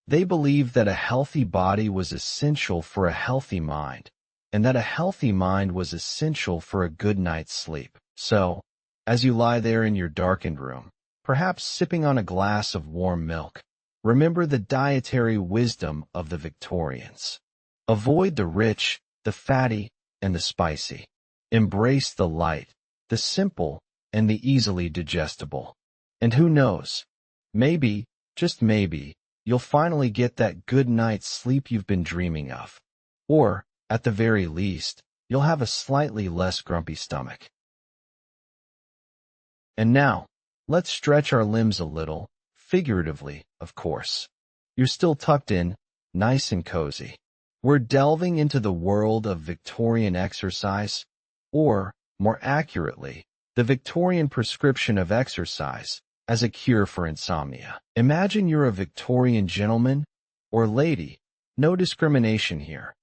They believed that a healthy body was essential for a healthy mind, and that a healthy mind was essential for a good night's sleep. So, as you lie there in your darkened room, perhaps sipping on a glass of warm milk, remember the dietary wisdom of the Victorians. Avoid the rich, the fatty, and the spicy. Embrace the light, the simple, and the easily digestible. And who knows, maybe, just maybe, you'll finally get that good night's sleep you've been dreaming of. Or, at the very least, you'll have a slightly less grumpy stomach. And now, let's stretch our limbs a little, figuratively, of course. You're still tucked in, nice and cozy. We're delving into the world of Victorian exercise, or, more accurately, the Victorian prescription of exercise as a cure for insomnia. Imagine you're a Victorian gentleman or lady, no discrimination here,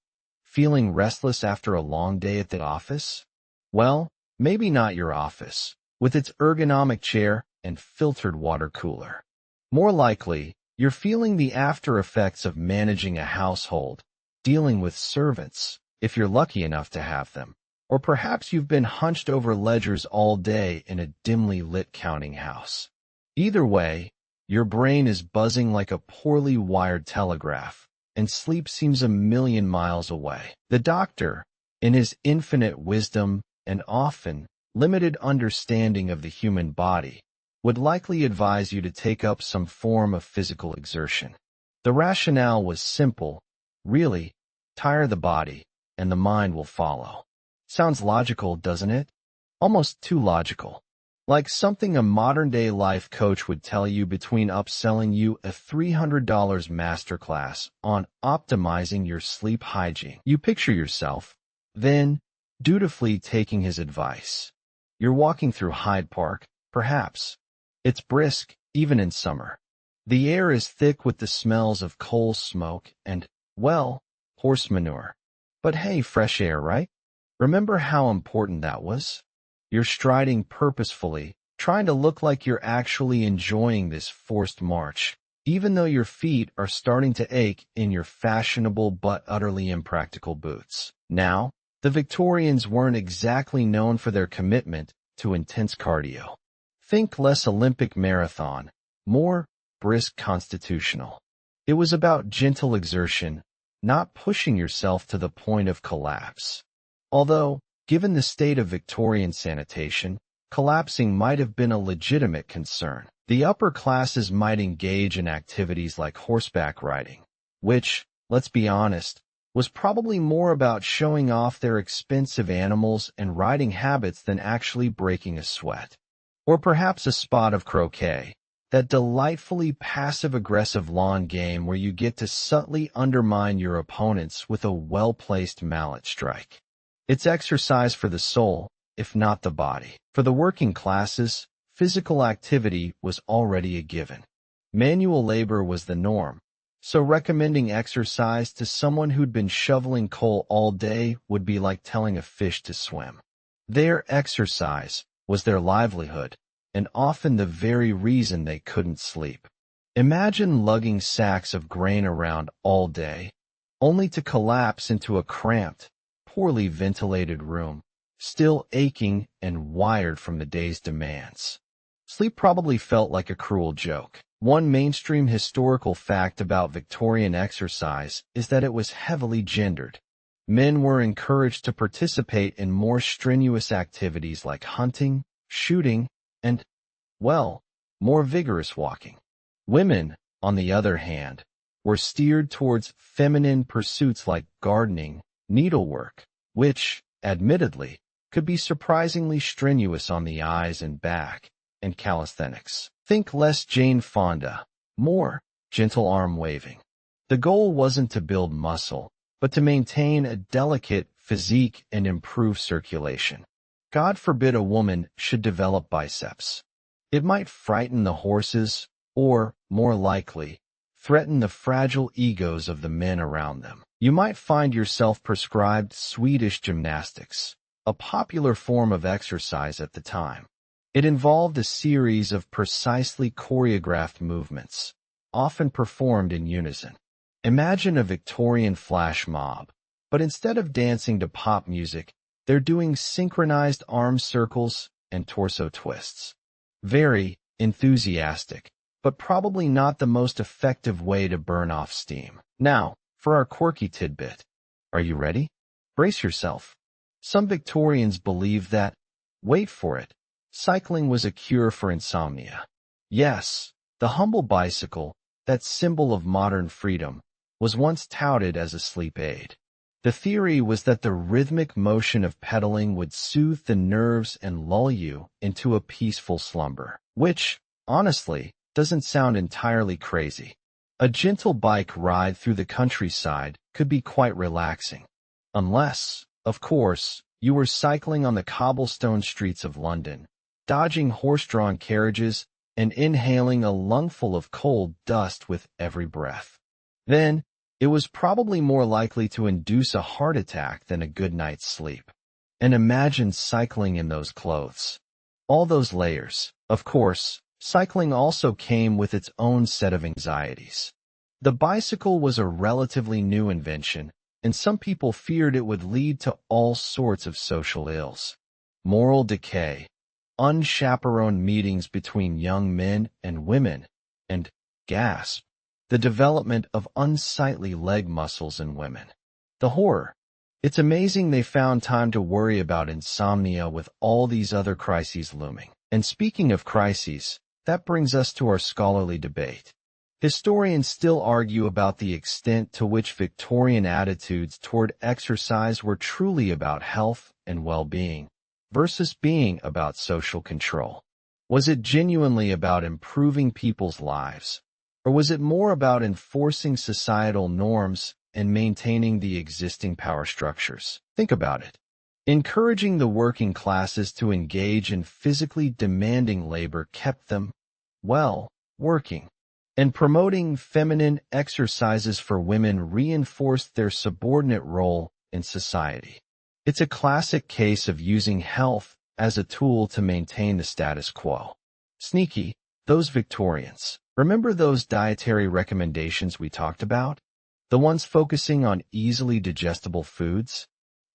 feeling restless after a long day at the office? Well, maybe not your office, with its ergonomic chair and filtered water cooler. More likely, you're feeling the after effects of managing a household, dealing with servants, if you're lucky enough to have them. Or perhaps you've been hunched over ledgers all day in a dimly lit counting house. Either way, your brain is buzzing like a poorly wired telegraph, and sleep seems a million miles away. The doctor, in his infinite wisdom and often limited understanding of the human body, would likely advise you to take up some form of physical exertion. The rationale was simple, really, tire the body, and the mind will follow. Sounds logical, doesn't it? Almost too logical. Like something a modern-day life coach would tell you between upselling you a $300 masterclass on optimizing your sleep hygiene. You picture yourself, then, dutifully taking his advice. You're walking through Hyde Park, perhaps. It's brisk, even in summer. The air is thick with the smells of coal smoke and, well, horse manure. But hey, fresh air, right? Remember how important that was? You're striding purposefully, trying to look like you're actually enjoying this forced march, even though your feet are starting to ache in your fashionable but utterly impractical boots. Now, the Victorians weren't exactly known for their commitment to intense cardio. Think less Olympic marathon, more brisk constitutional. It was about gentle exertion, not pushing yourself to the point of collapse. Although, given the state of Victorian sanitation, collapsing might have been a legitimate concern. The upper classes might engage in activities like horseback riding, which, let's be honest, was probably more about showing off their expensive animals and riding habits than actually breaking a sweat. Or perhaps a spot of croquet, that delightfully passive-aggressive lawn game where you get to subtly undermine your opponents with a well-placed mallet strike. It's exercise for the soul, if not the body. For the working classes, physical activity was already a given. Manual labor was the norm, so recommending exercise to someone who'd been shoveling coal all day would be like telling a fish to swim. Their exercise was their livelihood, and often the very reason they couldn't sleep. Imagine lugging sacks of grain around all day, only to collapse into a cramped, poorly ventilated room, still aching and wired from the day's demands. Sleep probably felt like a cruel joke. One mainstream historical fact about Victorian exercise is that it was heavily gendered. Men were encouraged to participate in more strenuous activities like hunting, shooting, and, well, more vigorous walking. Women, on the other hand, were steered towards feminine pursuits like gardening, needlework, which, admittedly, could be surprisingly strenuous on the eyes and back, and calisthenics. Think less Jane Fonda, more gentle arm waving. The goal wasn't to build muscle, but to maintain a delicate physique and improve circulation. God forbid a woman should develop biceps. It might frighten the horses, or, more likely, threaten the fragile egos of the men around them. You might find yourself prescribed Swedish gymnastics, a popular form of exercise at the time. It involved a series of precisely choreographed movements, often performed in unison. Imagine a Victorian flash mob, But instead of dancing to pop music, they're doing synchronized arm circles and torso twists. Very enthusiastic, but probably not the most effective way to burn off steam. Now, for our quirky tidbit. Are you ready? Brace yourself. Some Victorians believed that, wait for it, cycling was a cure for insomnia. Yes, the humble bicycle, that symbol of modern freedom, was once touted as a sleep aid. The theory was that the rhythmic motion of pedaling would soothe the nerves and lull you into a peaceful slumber, which, honestly, doesn't sound entirely crazy. A gentle bike ride through the countryside could be quite relaxing. Unless, of course, you were cycling on the cobblestone streets of London, dodging horse-drawn carriages and inhaling a lungful of coal dust with every breath. Then, it was probably more likely to induce a heart attack than a good night's sleep. And imagine cycling in those clothes. All those layers. Of course, cycling also came with its own set of anxieties. The bicycle was a relatively new invention, and some people feared it would lead to all sorts of social ills. Moral decay, unchaperoned meetings between young men and women, and, gasp, the development of unsightly leg muscles in women. The horror. It's amazing they found time to worry about insomnia with all these other crises looming. And speaking of crises, that brings us to our scholarly debate. Historians still argue about the extent to which Victorian attitudes toward exercise were truly about health and well-being, versus being about social control. Was it genuinely about improving people's lives, or was it more about enforcing societal norms and maintaining the existing power structures? Think about it. Encouraging the working classes to engage in physically demanding labor kept them, well, working. And promoting feminine exercises for women reinforced their subordinate role in society. It's a classic case of using health as a tool to maintain the status quo. Sneaky, those Victorians. Remember those dietary recommendations we talked about? The ones focusing on easily digestible foods?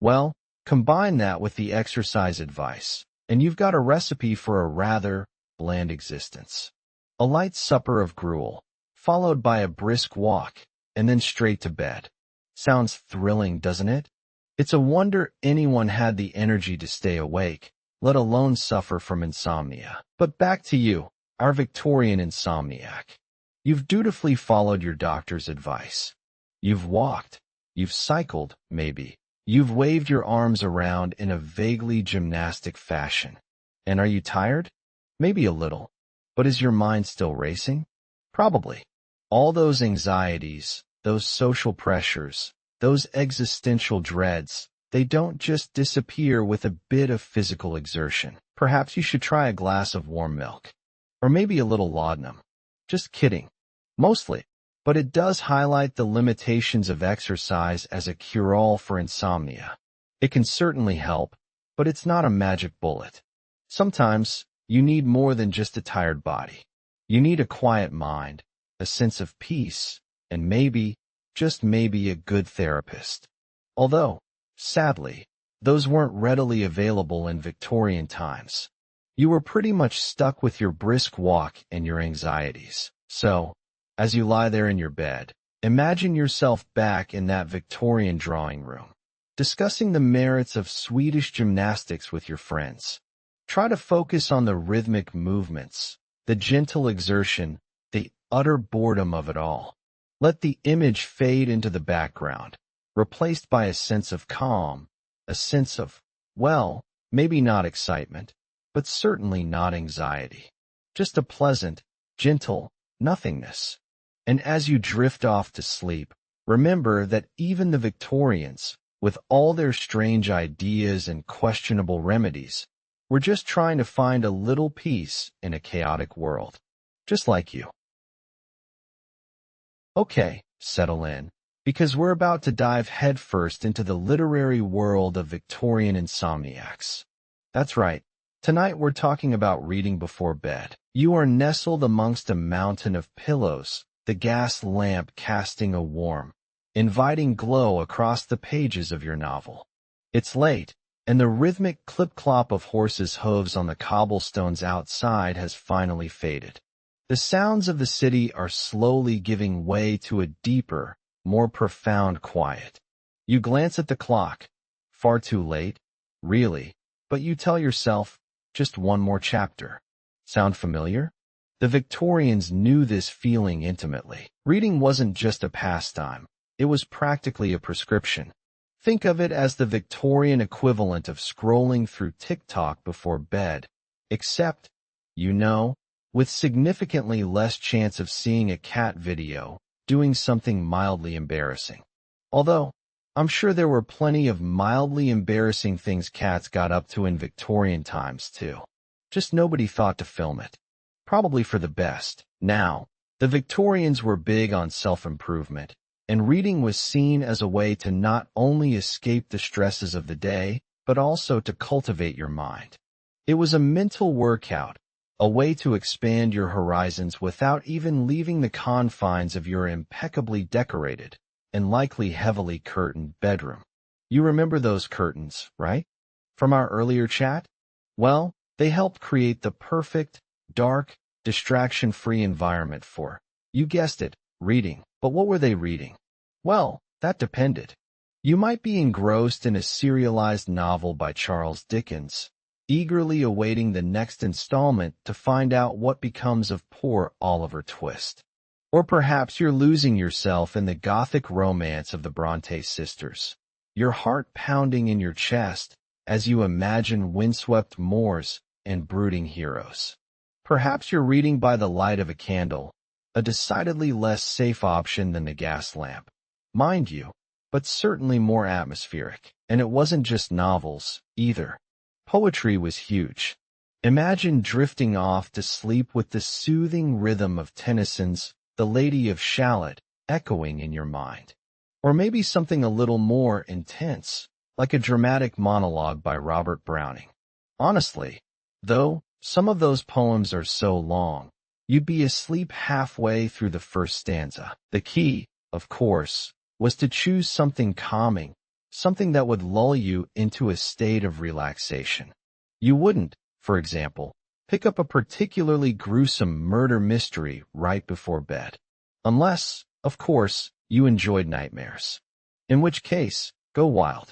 Well, combine that with the exercise advice, and you've got a recipe for a rather bland existence. A light supper of gruel, followed by a brisk walk, and then straight to bed. Sounds thrilling, doesn't it? It's a wonder anyone had the energy to stay awake, let alone suffer from insomnia. But back to you, our Victorian insomniac. You've dutifully followed your doctor's advice. You've walked. You've cycled, maybe. You've waved your arms around in a vaguely gymnastic fashion. And are you tired? Maybe a little. But is your mind still racing? Probably. All those anxieties, those social pressures, those existential dreads, they don't just disappear with a bit of physical exertion. Perhaps you should try a glass of warm milk. Or maybe a little laudanum. Just kidding. Mostly. But it does highlight the limitations of exercise as a cure-all for insomnia. It can certainly help, but it's not a magic bullet. Sometimes, you need more than just a tired body. You need a quiet mind, a sense of peace, and maybe, just maybe a good therapist. Although, sadly, those weren't readily available in Victorian times. You were pretty much stuck with your brisk walk and your anxieties. So, as you lie there in your bed, imagine yourself back in that Victorian drawing room, discussing the merits of Swedish gymnastics with your friends. Try to focus on the rhythmic movements, the gentle exertion, the utter boredom of it all. Let the image fade into the background, replaced by a sense of calm, a sense of, well, maybe not excitement, but certainly not anxiety. Just a pleasant, gentle nothingness. And as you drift off to sleep, remember that even the Victorians, with all their strange ideas and questionable remedies, were just trying to find a little peace in a chaotic world. Just like you. Okay, settle in, because we're about to dive headfirst into the literary world of Victorian insomniacs. That's right. Tonight we're talking about reading before bed. You are nestled amongst a mountain of pillows, the gas lamp casting a warm, inviting glow across the pages of your novel. It's late, and the rhythmic clip-clop of horses' hooves on the cobblestones outside has finally faded. The sounds of the city are slowly giving way to a deeper, more profound quiet. You glance at the clock. Far too late, really, but you tell yourself, just one more chapter. Sound familiar? The Victorians knew this feeling intimately. Reading wasn't just a pastime, it was practically a prescription. Think of it as the Victorian equivalent of scrolling through TikTok before bed, except, with significantly less chance of seeing a cat video doing something mildly embarrassing. Although, I'm sure there were plenty of mildly embarrassing things cats got up to in Victorian times too. Just nobody thought to film it. Probably for the best. Now, the Victorians were big on self-improvement, and reading was seen as a way to not only escape the stresses of the day, but also to cultivate your mind. It was a mental workout, a way to expand your horizons without even leaving the confines of your impeccably decorated and likely heavily curtained bedroom. You remember those curtains, right? From our earlier chat? Well, they helped create the perfect, dark, distraction-free environment for, you guessed it, reading. But what were they reading? Well, that depended. You might be engrossed in a serialized novel by Charles Dickens, eagerly awaiting the next installment to find out what becomes of poor Oliver Twist. Or perhaps you're losing yourself in the gothic romance of the Bronte sisters, your heart pounding in your chest as you imagine windswept moors and brooding heroes. Perhaps you're reading by the light of a candle, a decidedly less safe option than the gas lamp, mind you, but certainly more atmospheric. And it wasn't just novels, either. Poetry was huge. Imagine drifting off to sleep with the soothing rhythm of Tennyson's The Lady of Shalott echoing in your mind. Or maybe something a little more intense, like a dramatic monologue by Robert Browning. Honestly, though, some of those poems are so long, you'd be asleep halfway through the first stanza. The key, of course, was to choose something calming, something that would lull you into a state of relaxation. You wouldn't, for example, pick up a particularly gruesome murder mystery right before bed. Unless, of course, you enjoyed nightmares. In which case, go wild.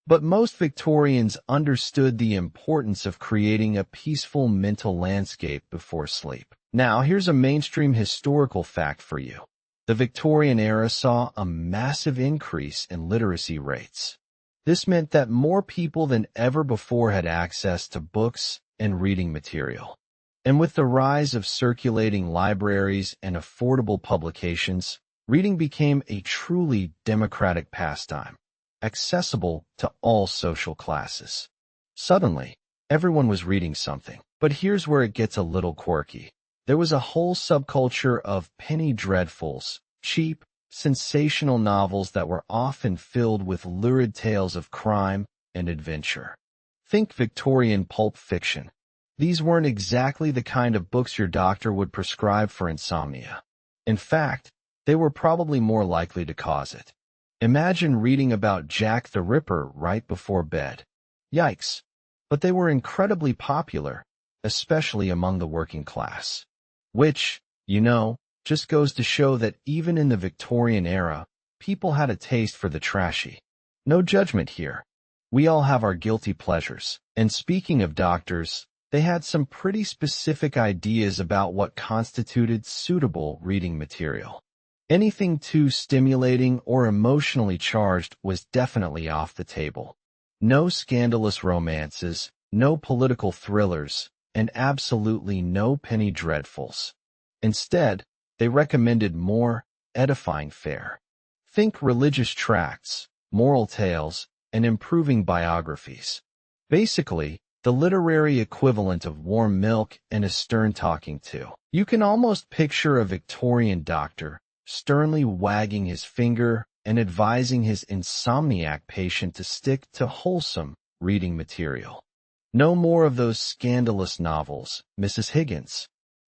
But most Victorians understood the importance of creating a peaceful mental landscape before sleep. Now, here's a mainstream historical fact for you. The Victorian era saw a massive increase in literacy rates. This meant that more people than ever before had access to books and reading material. And with the rise of circulating libraries and affordable publications, reading became a truly democratic pastime, accessible to all social classes. Suddenly, everyone was reading something. But here's where it gets a little quirky. There was a whole subculture of penny dreadfuls, cheap, sensational novels that were often filled with lurid tales of crime and adventure. Think Victorian pulp fiction. These weren't exactly the kind of books your doctor would prescribe for insomnia. In fact, they were probably more likely to cause it. Imagine reading about Jack the Ripper right before bed. Yikes. But they were incredibly popular, especially among the working class. Which, just goes to show that even in the Victorian era, people had a taste for the trashy. No judgment here. We all have our guilty pleasures. And speaking of doctors, they had some pretty specific ideas about what constituted suitable reading material. Anything too stimulating or emotionally charged was definitely off the table. No scandalous romances, no political thrillers, and absolutely no penny dreadfuls. Instead, they recommended more edifying fare. Think religious tracts, moral tales, and improving biographies. Basically, the literary equivalent of warm milk and a stern talking to. You can almost picture a Victorian doctor sternly wagging his finger and advising his insomniac patient to stick to wholesome reading material. No more of those scandalous novels, Mrs. Higgins.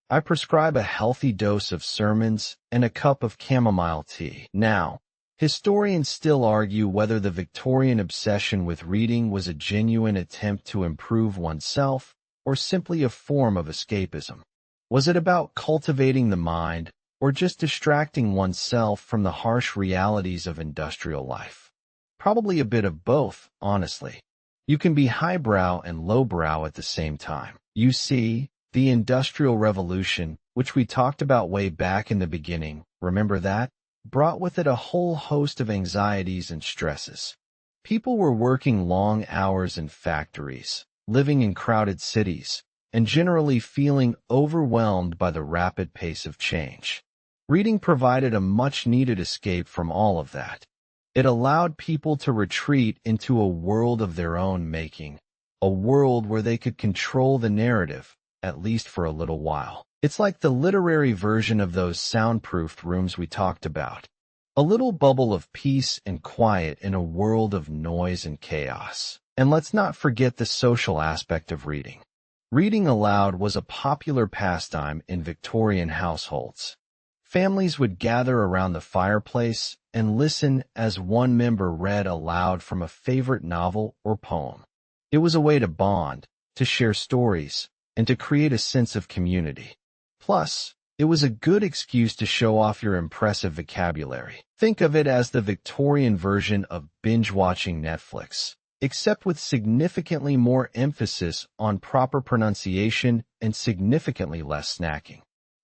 I prescribe a healthy dose of sermons and a cup of chamomile tea. Now, Historians still argue whether the Victorian obsession with reading was a genuine attempt to improve oneself or simply a form of escapism. Was it about cultivating the mind or just distracting oneself from the harsh realities of industrial life? Probably a bit of both, honestly. You can be highbrow and lowbrow at the same time. You see, the Industrial Revolution, which we talked about way back in the beginning, remember that? Brought with it a whole host of anxieties and stresses. People were working long hours in factories, living in crowded cities, and generally feeling overwhelmed by the rapid pace of change. Reading provided a much-needed escape from all of that. It allowed people to retreat into a world of their own making, a world where they could control the narrative, at least for a little while. It's like the literary version of those soundproofed rooms we talked about. A little bubble of peace and quiet in a world of noise and chaos. And let's not forget the social aspect of reading. Reading aloud was a popular pastime in Victorian households. Families would gather around the fireplace and listen as one member read aloud from a favorite novel or poem. It was a way to bond, to share stories, and to create a sense of community. Plus, it was a good excuse to show off your impressive vocabulary. Think of it as the Victorian version of binge-watching Netflix, except with significantly more emphasis on proper pronunciation and significantly less snacking.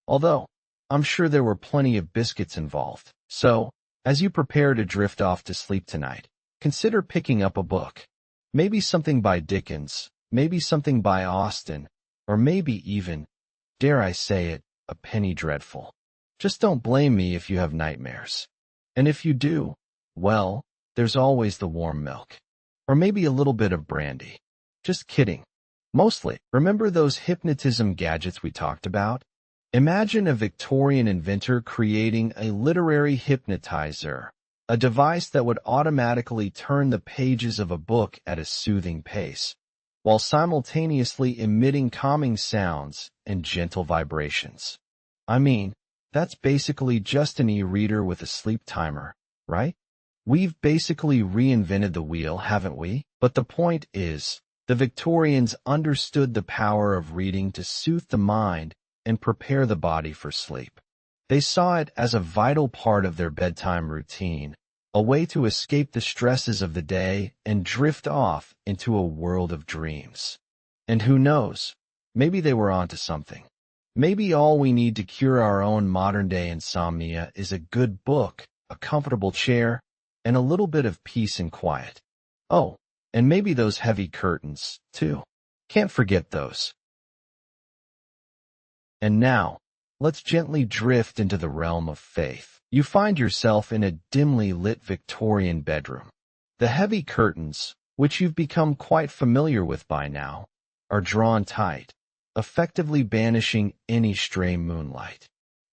Although, I'm sure there were plenty of biscuits involved. So, as you prepare to drift off to sleep tonight, consider picking up a book. Maybe something by Dickens, maybe something by Austen, or maybe even, dare I say it, a penny dreadful. Just don't blame me if you have nightmares. And if you do, well, there's always the warm milk. Or maybe a little bit of brandy. Just kidding. Mostly, remember those hypnotism gadgets we talked about? Imagine a Victorian inventor creating a literary hypnotizer, a device that would automatically turn the pages of a book at a soothing pace, while simultaneously emitting calming sounds and gentle vibrations. I mean, that's basically just an e-reader with a sleep timer, right? We've basically reinvented the wheel, haven't we? But the point is, the Victorians understood the power of reading to soothe the mind and prepare the body for sleep. They saw it as a vital part of their bedtime routine, a way to escape the stresses of the day and drift off into a world of dreams. And who knows, maybe they were onto something. Maybe all we need to cure our own modern-day insomnia is a good book, a comfortable chair, and a little bit of peace and quiet. Oh, and maybe those heavy curtains, too. Can't forget those. And now, let's gently drift into the realm of faith. You find yourself in a dimly lit Victorian bedroom. The heavy curtains, which you've become quite familiar with by now, are drawn tight, effectively banishing any stray moonlight.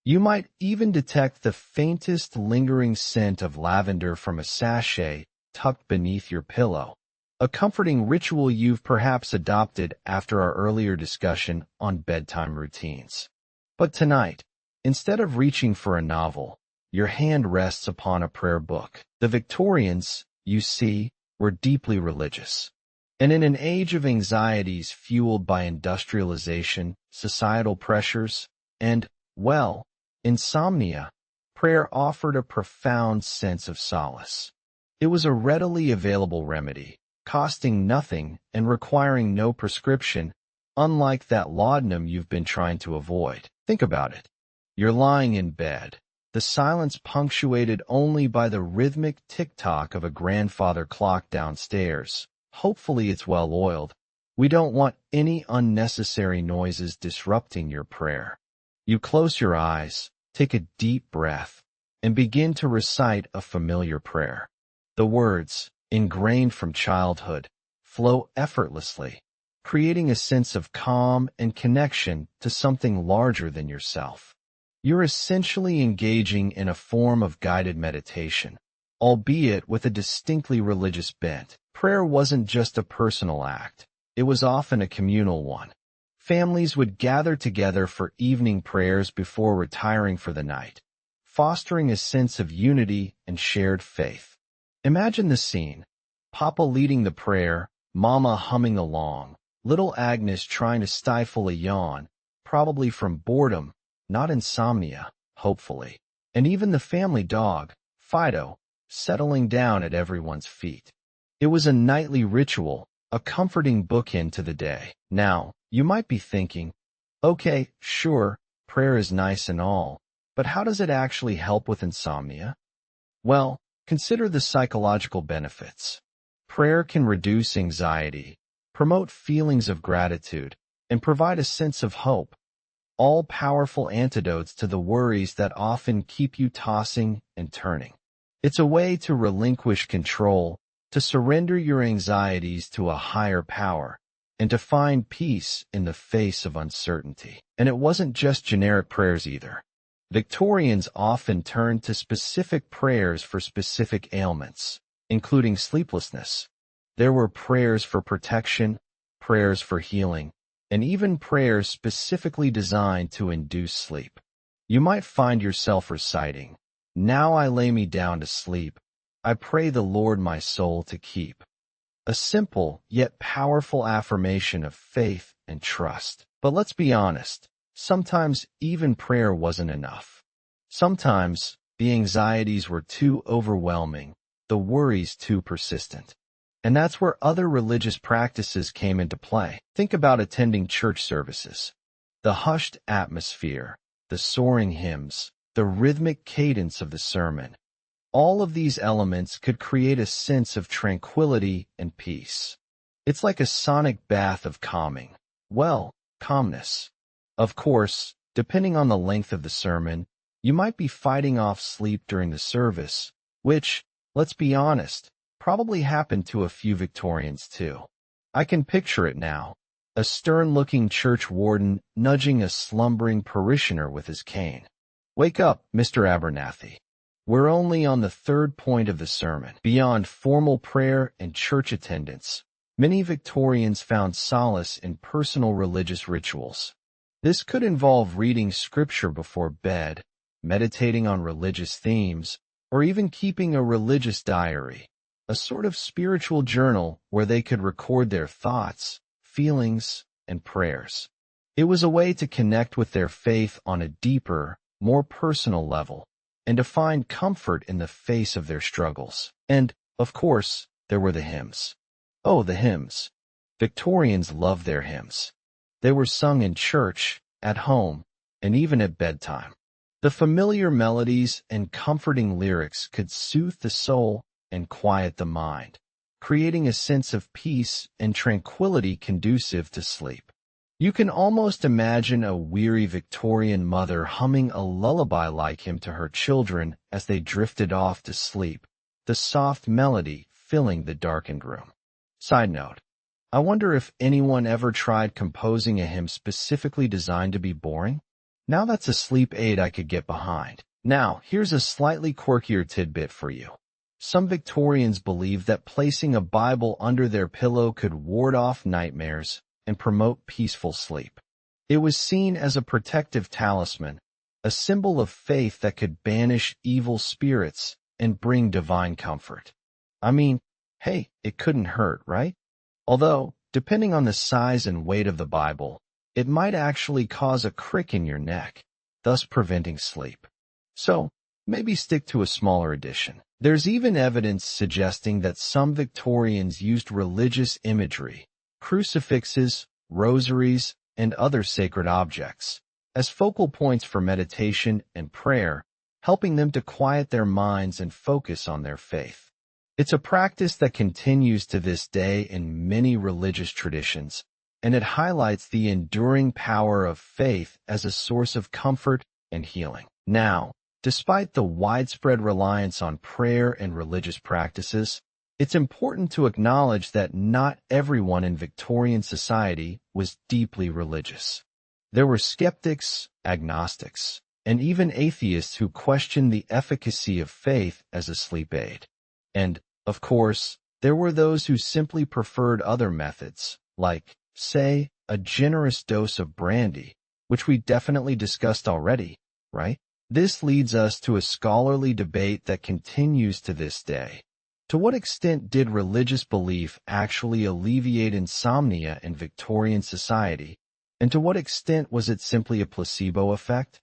You might even detect the faintest lingering scent of lavender from a sachet tucked beneath your pillow, a comforting ritual you've perhaps adopted after our earlier discussion on bedtime routines. But tonight, instead of reaching for a novel, your hand rests upon a prayer book. The Victorians, you see, were deeply religious. And in an age of anxieties fueled by industrialization, societal pressures, and, well, insomnia, prayer offered a profound sense of solace. It was a readily available remedy, costing nothing and requiring no prescription, unlike that laudanum you've been trying to avoid. Think about it. You're lying in bed, the silence punctuated only by the rhythmic tick-tock of a grandfather clock downstairs. Hopefully it's well-oiled. We don't want any unnecessary noises disrupting your prayer. You close your eyes, take a deep breath, and begin to recite a familiar prayer. The words, ingrained from childhood, flow effortlessly, creating a sense of calm and connection to something larger than yourself. You're essentially engaging in a form of guided meditation, albeit with a distinctly religious bent. Prayer wasn't just a personal act. It was often a communal one. Families would gather together for evening prayers before retiring for the night, fostering a sense of unity and shared faith. Imagine the scene: Papa leading the prayer, Mama humming along, little Agnes trying to stifle a yawn, probably from boredom, not insomnia, hopefully, and even the family dog, Fido, settling down at everyone's feet. It was a nightly ritual, a comforting bookend to the day. Now, you might be thinking, okay, sure, prayer is nice and all, but how does it actually help with insomnia? Well, consider the psychological benefits. Prayer can reduce anxiety, promote feelings of gratitude, and provide a sense of hope, all powerful antidotes to the worries that often keep you tossing and turning. It's a way to relinquish control, to surrender your anxieties to a higher power, and to find peace in the face of uncertainty. And it wasn't just generic prayers either. Victorians often turned to specific prayers for specific ailments, including sleeplessness. There were prayers for protection, prayers for healing, and even prayers specifically designed to induce sleep. You might find yourself reciting, "Now I lay me down to sleep. I pray the Lord my soul to keep." A simple yet powerful affirmation of faith and trust. But let's be honest, sometimes even prayer wasn't enough. Sometimes the anxieties were too overwhelming, the worries too persistent. And that's where other religious practices came into play. Think about attending church services. The hushed atmosphere, the soaring hymns, the rhythmic cadence of the sermon. All of these elements could create a sense of tranquility and peace. It's like a sonic bath of calmness. Of course, depending on the length of the sermon, you might be fighting off sleep during the service, which, let's be honest, probably happened to a few Victorians too. I can picture it now, a stern-looking church warden nudging a slumbering parishioner with his cane. "Wake up, Mr. Abernathy. We're only on the third point of the sermon." Beyond formal prayer and church attendance, many Victorians found solace in personal religious rituals. This could involve reading scripture before bed, meditating on religious themes, or even keeping a religious diary, a sort of spiritual journal where they could record their thoughts, feelings, and prayers. It was a way to connect with their faith on a deeper, more personal level, and to find comfort in the face of their struggles. And, of course, there were the hymns. Oh, the hymns. Victorians loved their hymns. They were sung in church, at home, and even at bedtime. The familiar melodies and comforting lyrics could soothe the soul and quiet the mind, creating a sense of peace and tranquility conducive to sleep. You can almost imagine a weary Victorian mother humming a lullaby like him to her children as they drifted off to sleep, the soft melody filling the darkened room. Side note, I wonder if anyone ever tried composing a hymn specifically designed to be boring? Now that's a sleep aid I could get behind. Now, here's a slightly quirkier tidbit for you. Some Victorians believed that placing a Bible under their pillow could ward off nightmares and promote peaceful sleep. It was seen as a protective talisman, a symbol of faith that could banish evil spirits and bring divine comfort. I mean, hey, it couldn't hurt, right? Although, depending on the size and weight of the Bible, it might actually cause a crick in your neck, thus preventing sleep. So, maybe stick to a smaller edition. There's even evidence suggesting that some Victorians used religious imagery, crucifixes, rosaries, and other sacred objects, as focal points for meditation and prayer, helping them to quiet their minds and focus on their faith. It's a practice that continues to this day in many religious traditions, and it highlights the enduring power of faith as a source of comfort and healing. Now, despite the widespread reliance on prayer and religious practices, it's important to acknowledge that not everyone in Victorian society was deeply religious. There were skeptics, agnostics, and even atheists who questioned the efficacy of faith as a sleep aid. And, of course, there were those who simply preferred other methods, like, say, a generous dose of brandy, which we definitely discussed already, right? This leads us to a scholarly debate that continues to this day. To what extent did religious belief actually alleviate insomnia in Victorian society, and to what extent was it simply a placebo effect?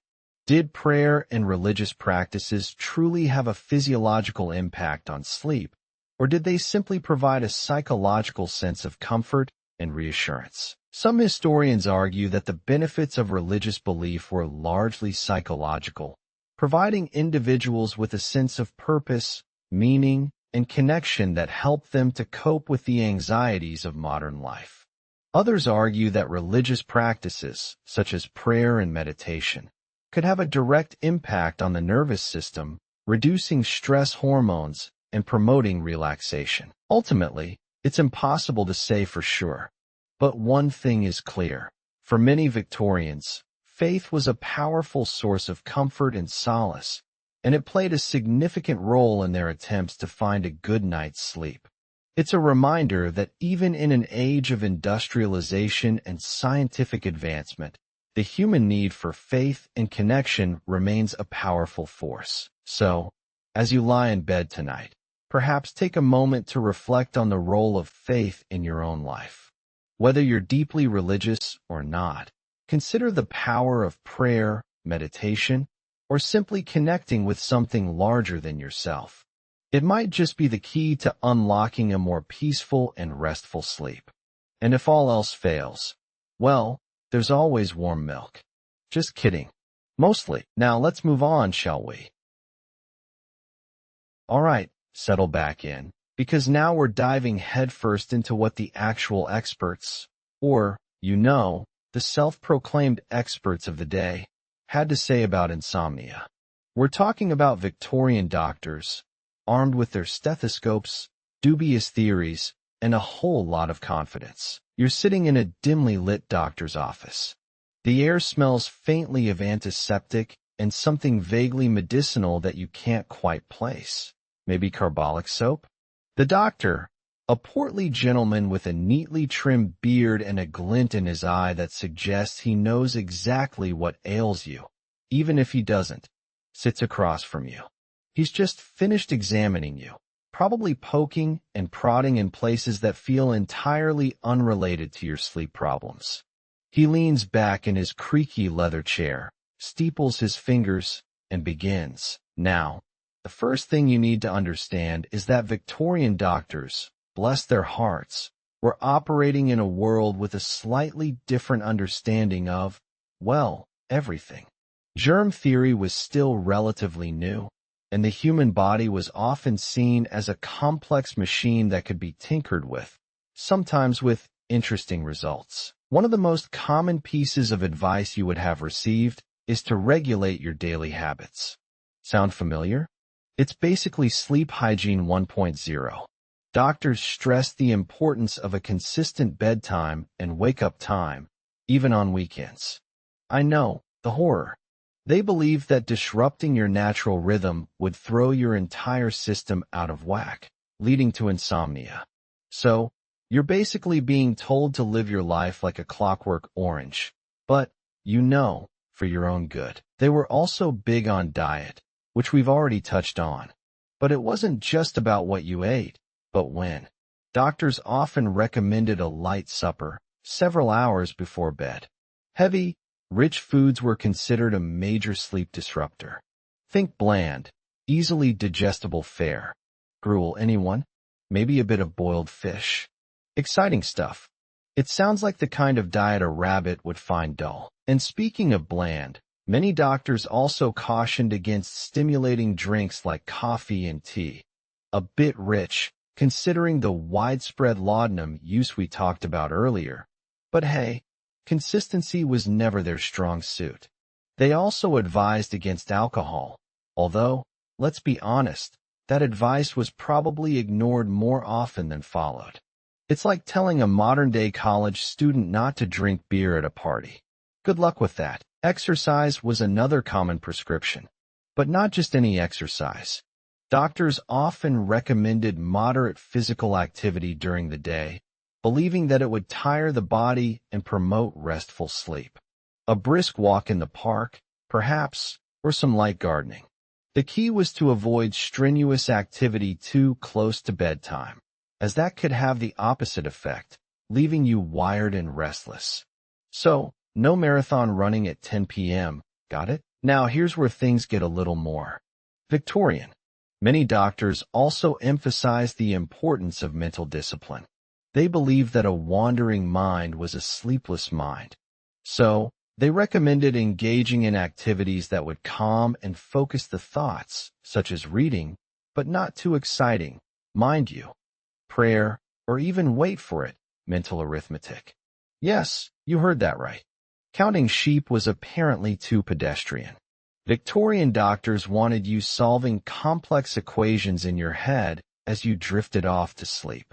Did prayer and religious practices truly have a physiological impact on sleep, or did they simply provide a psychological sense of comfort and reassurance? Some historians argue that the benefits of religious belief were largely psychological, providing individuals with a sense of purpose, meaning, and connection that helped them to cope with the anxieties of modern life. Others argue that religious practices, such as prayer and meditation, could have a direct impact on the nervous system, reducing stress hormones and promoting relaxation. Ultimately, it's impossible to say for sure. But one thing is clear. For many Victorians, faith was a powerful source of comfort and solace, and it played a significant role in their attempts to find a good night's sleep. It's a reminder that even in an age of industrialization and scientific advancement, the human need for faith and connection remains a powerful force. So, as you lie in bed tonight, perhaps take a moment to reflect on the role of faith in your own life. Whether you're deeply religious or not, consider the power of prayer, meditation, or simply connecting with something larger than yourself. It might just be the key to unlocking a more peaceful and restful sleep. And if all else fails, well, there's always warm milk. Just kidding. Mostly. Now let's move on, shall we? Alright, settle back in, because now we're diving headfirst into what the actual experts, or, the self-proclaimed experts of the day, had to say about insomnia. We're talking about Victorian doctors, armed with their stethoscopes, dubious theories, and a whole lot of confidence. You're sitting in a dimly lit doctor's office. The air smells faintly of antiseptic and something vaguely medicinal that you can't quite place. Maybe carbolic soap? The doctor, a portly gentleman with a neatly trimmed beard and a glint in his eye that suggests he knows exactly what ails you, even if he doesn't, sits across from you. He's just finished examining you, probably poking and prodding in places that feel entirely unrelated to your sleep problems. He leans back in his creaky leather chair, steeples his fingers, and begins. Now, the first thing you need to understand is that Victorian doctors, bless their hearts, were operating in a world with a slightly different understanding of, well, everything. Germ theory was still relatively new, and the human body was often seen as a complex machine that could be tinkered with, sometimes with interesting results. One of the most common pieces of advice you would have received is to regulate your daily habits. Sound familiar? It's basically sleep hygiene 1.0. Doctors stress the importance of a consistent bedtime and wake-up time, even on weekends. I know, the horror. They believe that disrupting your natural rhythm would throw your entire system out of whack, leading to insomnia. So, you're basically being told to live your life like a clockwork orange. But, for your own good. They were also big on diet, which we've already touched on. But it wasn't just about what you ate, but when. Doctors often recommended a light supper, several hours before bed. Heavy, rich foods were considered a major sleep disruptor. Think bland, easily digestible fare. Gruel, anyone? Maybe a bit of boiled fish. Exciting stuff. It sounds like the kind of diet a rabbit would find dull. And speaking of bland, many doctors also cautioned against stimulating drinks like coffee and tea. A bit rich, considering the widespread laudanum use we talked about earlier. But hey, consistency was never their strong suit. They also advised against alcohol, although, let's be honest, that advice was probably ignored more often than followed. It's like telling a modern-day college student not to drink beer at a party. Good luck with that. Exercise was another common prescription, but not just any exercise. Doctors often recommended moderate physical activity during the day, believing that it would tire the body and promote restful sleep. A brisk walk in the park, perhaps, or some light gardening. The key was to avoid strenuous activity too close to bedtime, as that could have the opposite effect, leaving you wired and restless. So, no marathon running at 10 p.m., got it? Now here's where things get a little more Victorian. Many doctors also emphasize the importance of mental discipline. They believed that a wandering mind was a sleepless mind. So, they recommended engaging in activities that would calm and focus the thoughts, such as reading, but not too exciting, mind you, prayer, or even wait for it, mental arithmetic. Yes, you heard that right. Counting sheep was apparently too pedestrian. Victorian doctors wanted you solving complex equations in your head as you drifted off to sleep.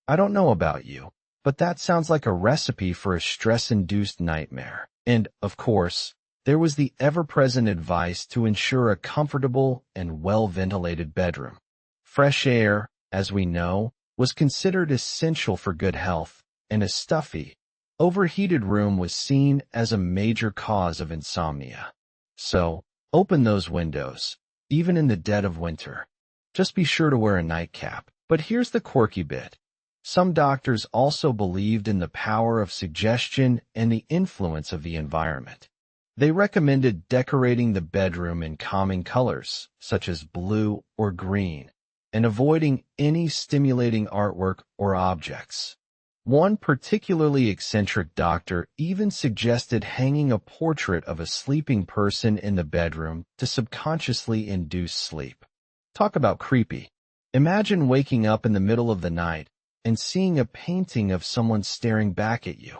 I don't know about you, but that sounds like a recipe for a stress-induced nightmare. And, of course, there was the ever-present advice to ensure a comfortable and well-ventilated bedroom. Fresh air, as we know, was considered essential for good health, and a stuffy, overheated room was seen as a major cause of insomnia. So, open those windows, even in the dead of winter. Just be sure to wear a nightcap. But here's the quirky bit. Some doctors also believed in the power of suggestion and the influence of the environment. They recommended decorating the bedroom in calming colors, such as blue or green, and avoiding any stimulating artwork or objects. One particularly eccentric doctor even suggested hanging a portrait of a sleeping person in the bedroom to subconsciously induce sleep. Talk about creepy. Imagine waking up in the middle of the night and seeing a painting of someone staring back at you.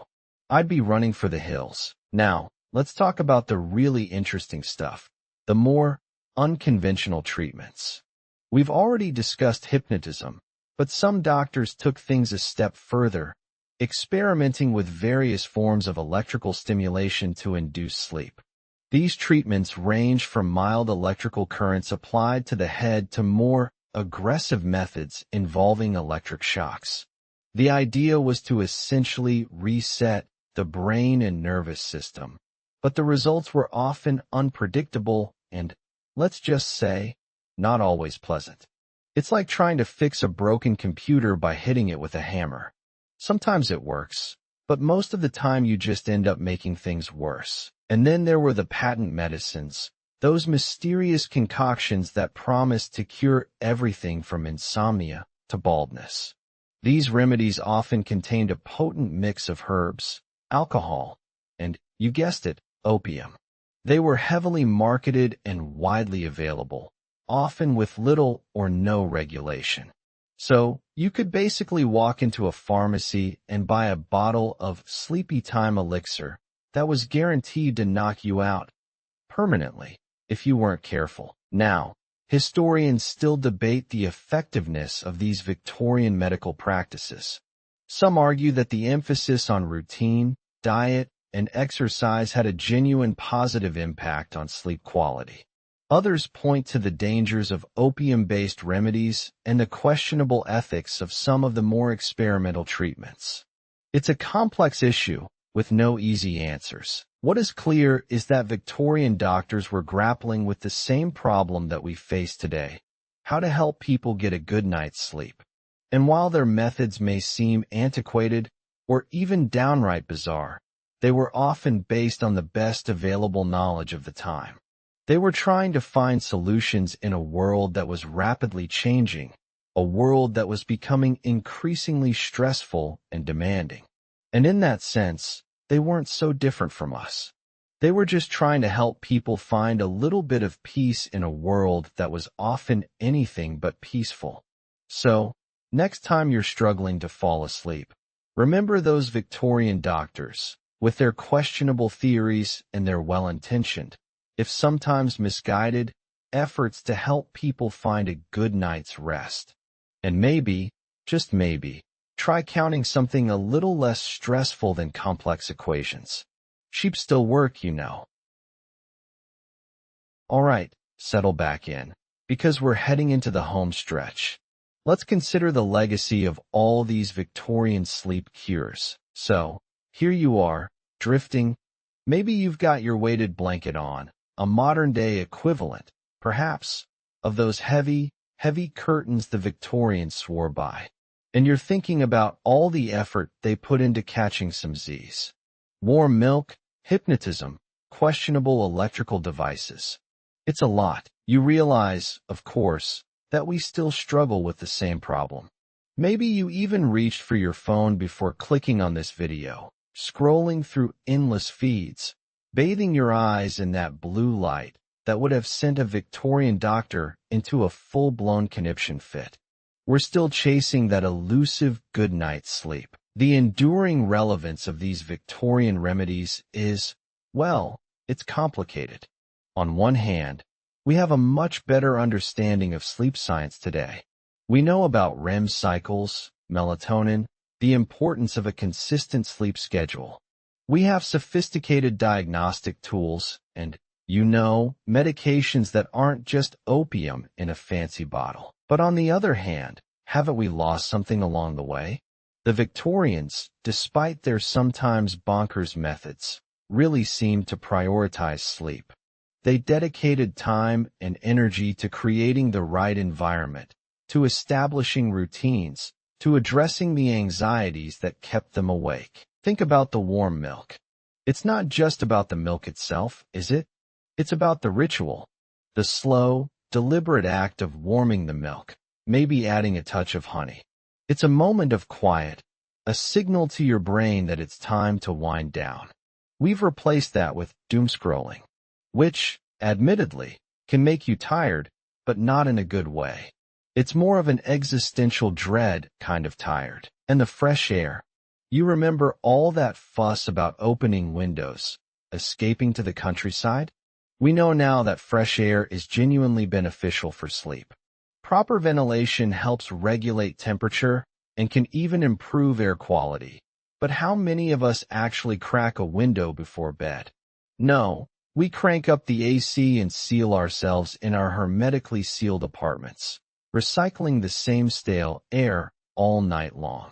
I'd be running for the hills. Now, let's talk about the really interesting stuff, the more unconventional treatments. We've already discussed hypnotism, but some doctors took things a step further, experimenting with various forms of electrical stimulation to induce sleep. These treatments range from mild electrical currents applied to the head to more aggressive methods involving electric shocks. The idea was to essentially reset the brain and nervous system, but the results were often unpredictable and, let's just say, not always pleasant. It's like trying to fix a broken computer by hitting it with a hammer. Sometimes it works, but most of the time you just end up making things worse. And then there were the patent medicines, those mysterious concoctions that promised to cure everything from insomnia to baldness. These remedies often contained a potent mix of herbs, alcohol, and, you guessed it, opium. They were heavily marketed and widely available, often with little or no regulation. So, you could basically walk into a pharmacy and buy a bottle of sleepy time elixir that was guaranteed to knock you out permanently if you weren't careful. Now, historians still debate the effectiveness of these Victorian medical practices. Some argue that the emphasis on routine, diet, and exercise had a genuine positive impact on sleep quality. Others point to the dangers of opium-based remedies and the questionable ethics of some of the more experimental treatments. It's a complex issue with no easy answers. What is clear is that Victorian doctors were grappling with the same problem that we face today: how to help people get a good night's sleep. And while their methods may seem antiquated or even downright bizarre, they were often based on the best available knowledge of the time. They were trying to find solutions in a world that was rapidly changing, a world that was becoming increasingly stressful and demanding. And in that sense, they weren't so different from us. They were just trying to help people find a little bit of peace in a world that was often anything but peaceful. So, next time you're struggling to fall asleep, remember those Victorian doctors, with their questionable theories and their well-intentioned, if sometimes misguided, efforts to help people find a good night's rest. And maybe, just maybe, try counting something a little less stressful than complex equations. Sheep still work, you know. Alright, settle back in, because we're heading into the home stretch. Let's consider the legacy of all these Victorian sleep cures. So, here you are, drifting. Maybe you've got your weighted blanket on, a modern-day equivalent, perhaps, of those heavy, heavy curtains the Victorians swore by. And you're thinking about all the effort they put into catching some Z's. Warm milk, hypnotism, questionable electrical devices. It's a lot. You realize, of course, that we still struggle with the same problem. Maybe you even reached for your phone before clicking on this video, scrolling through endless feeds, bathing your eyes in that blue light that would have sent a Victorian doctor into a full-blown conniption fit. We're still chasing that elusive good night's sleep. The enduring relevance of these Victorian remedies is, well, it's complicated. On one hand, we have a much better understanding of sleep science today. We know about REM cycles, melatonin, the importance of a consistent sleep schedule. We have sophisticated diagnostic tools and, medications that aren't just opium in a fancy bottle. But on the other hand, haven't we lost something along the way? The Victorians, despite their sometimes bonkers methods, really seemed to prioritize sleep. They dedicated time and energy to creating the right environment, to establishing routines, to addressing the anxieties that kept them awake. Think about the warm milk. It's not just about the milk itself, is it? It's about the ritual, the slow, deliberate act of warming the milk, maybe adding a touch of honey. It's a moment of quiet, a signal to your brain that it's time to wind down. We've replaced that with doom scrolling, which, admittedly, can make you tired, but not in a good way. It's more of an existential dread kind of tired. And the fresh air. You remember all that fuss about opening windows, escaping to the countryside? We know now that fresh air is genuinely beneficial for sleep. Proper ventilation helps regulate temperature and can even improve air quality. But how many of us actually crack a window before bed? No, we crank up the AC and seal ourselves in our hermetically sealed apartments, recycling the same stale air all night long.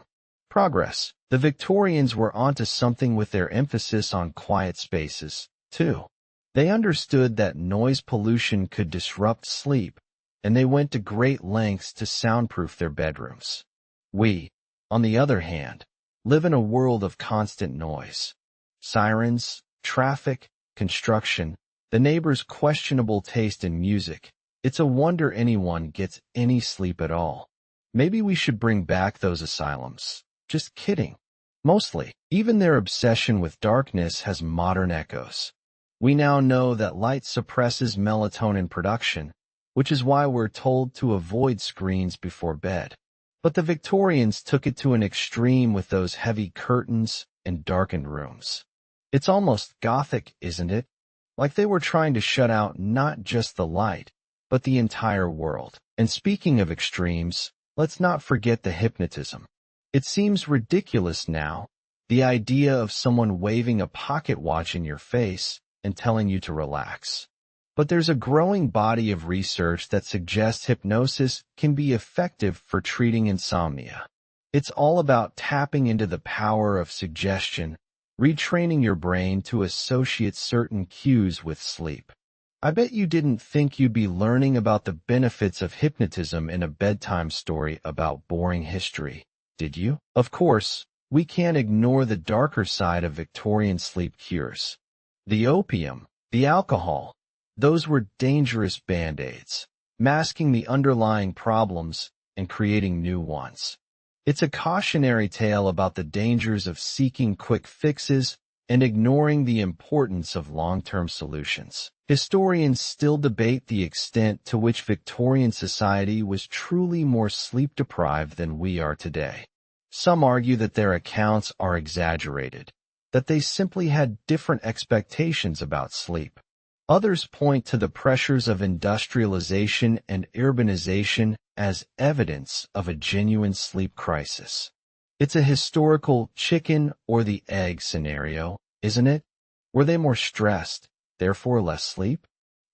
Progress. The Victorians were onto something with their emphasis on quiet spaces, too. They understood that noise pollution could disrupt sleep, and they went to great lengths to soundproof their bedrooms. We, on the other hand, live in a world of constant noise. Sirens, traffic, construction, the neighbors' questionable taste in music. It's a wonder anyone gets any sleep at all. Maybe we should bring back those asylums. Just kidding. Mostly, even their obsession with darkness has modern echoes. We now know that light suppresses melatonin production, which is why we're told to avoid screens before bed. But the Victorians took it to an extreme with those heavy curtains and darkened rooms. It's almost gothic, isn't it? Like they were trying to shut out not just the light, but the entire world. And speaking of extremes, let's not forget the hypnotism. It seems ridiculous now, the idea of someone waving a pocket watch in your face and telling you to relax. But there's a growing body of research that suggests hypnosis can be effective for treating insomnia. It's all about tapping into the power of suggestion, retraining your brain to associate certain cues with sleep. I bet you didn't think you'd be learning about the benefits of hypnotism in a bedtime story about boring history, did you? Of course, we can't ignore the darker side of Victorian sleep cures. The opium, the alcohol, those were dangerous band-aids, masking the underlying problems and creating new ones. It's a cautionary tale about the dangers of seeking quick fixes and ignoring the importance of long-term solutions. Historians still debate the extent to which Victorian society was truly more sleep-deprived than we are today. Some argue that their accounts are exaggerated, that they simply had different expectations about sleep. Others point to the pressures of industrialization and urbanization as evidence of a genuine sleep crisis. It's a historical chicken or the egg scenario, isn't it? Were they more stressed, therefore less sleep?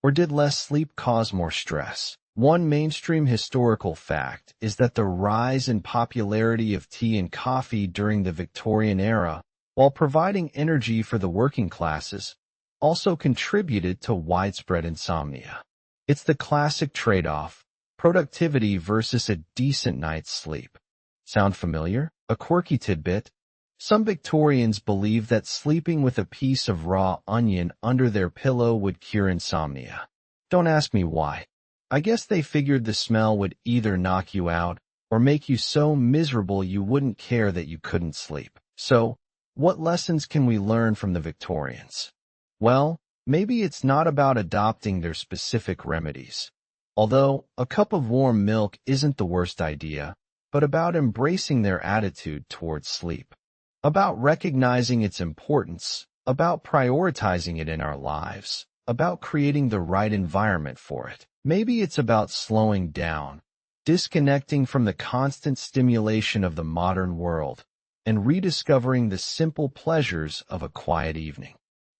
Or did less sleep cause more stress? One mainstream historical fact is that the rise in popularity of tea and coffee during the Victorian era, while providing energy for the working classes, also contributed to widespread insomnia. It's the classic trade-off, productivity versus a decent night's sleep. Sound familiar? A quirky tidbit? Some Victorians believed that sleeping with a piece of raw onion under their pillow would cure insomnia. Don't ask me why. I guess they figured the smell would either knock you out or make you so miserable you wouldn't care that you couldn't sleep. So, what lessons can we learn from the Victorians? Well, maybe it's not about adopting their specific remedies. Although, a cup of warm milk isn't the worst idea, but about embracing their attitude towards sleep. About recognizing its importance, about prioritizing it in our lives, about creating the right environment for it. Maybe it's about slowing down, disconnecting from the constant stimulation of the modern world, and rediscovering the simple pleasures of a quiet evening.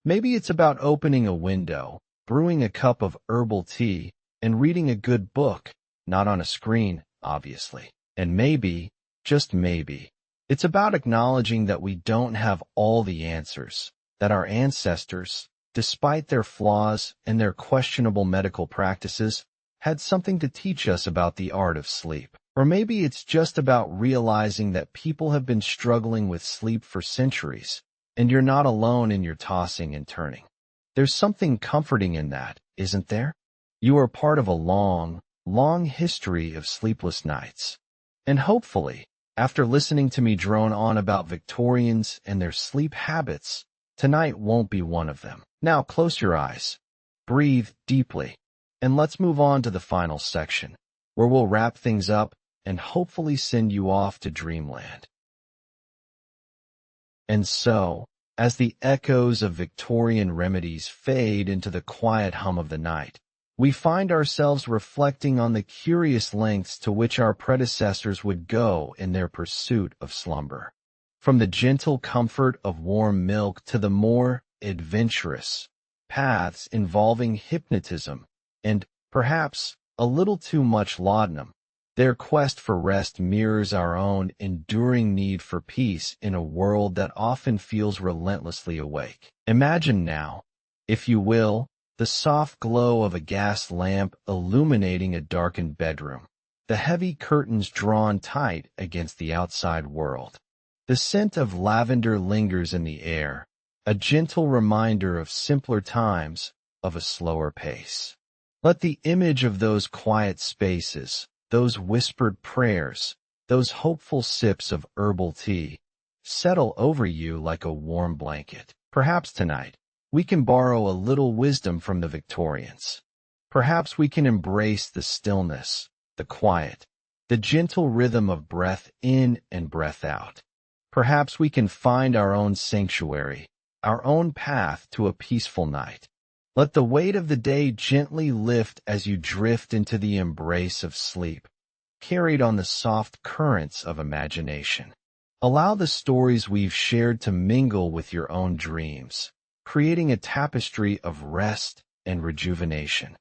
Maybe it's about opening a window, brewing a cup of herbal tea, and reading a good book, not on a screen, obviously. And maybe, just maybe, it's about acknowledging that we don't have all the answers, that our ancestors, despite their flaws and their questionable medical practices, had something to teach us about the art of sleep. Or maybe it's just about realizing that people have been struggling with sleep for centuries, and you're not alone in your tossing and turning. There's something comforting in that, isn't there? You are part of a long, long history of sleepless nights. And hopefully, after listening to me drone on about Victorians and their sleep habits, tonight won't be one of them. Now close your eyes, breathe deeply, and let's move on to the final section, where we'll wrap things up and hopefully send you off to dreamland. And so, as the echoes of Victorian remedies fade into the quiet hum of the night, we find ourselves reflecting on the curious lengths to which our predecessors would go in their pursuit of slumber. From the gentle comfort of warm milk to the more adventurous paths involving hypnotism and, perhaps, a little too much laudanum, their quest for rest mirrors our own enduring need for peace in a world that often feels relentlessly awake. Imagine now, if you will, the soft glow of a gas lamp illuminating a darkened bedroom, the heavy curtains drawn tight against the outside world. The scent of lavender lingers in the air, a gentle reminder of simpler times, of a slower pace. Let the image of those quiet spaces, those whispered prayers, those hopeful sips of herbal tea, settle over you like a warm blanket. Perhaps tonight, we can borrow a little wisdom from the Victorians. Perhaps we can embrace the stillness, the quiet, the gentle rhythm of breath in and breath out. Perhaps we can find our own sanctuary, our own path to a peaceful night. Let the weight of the day gently lift as you drift into the embrace of sleep, carried on the soft currents of imagination. Allow the stories we've shared to mingle with your own dreams, creating a tapestry of rest and rejuvenation.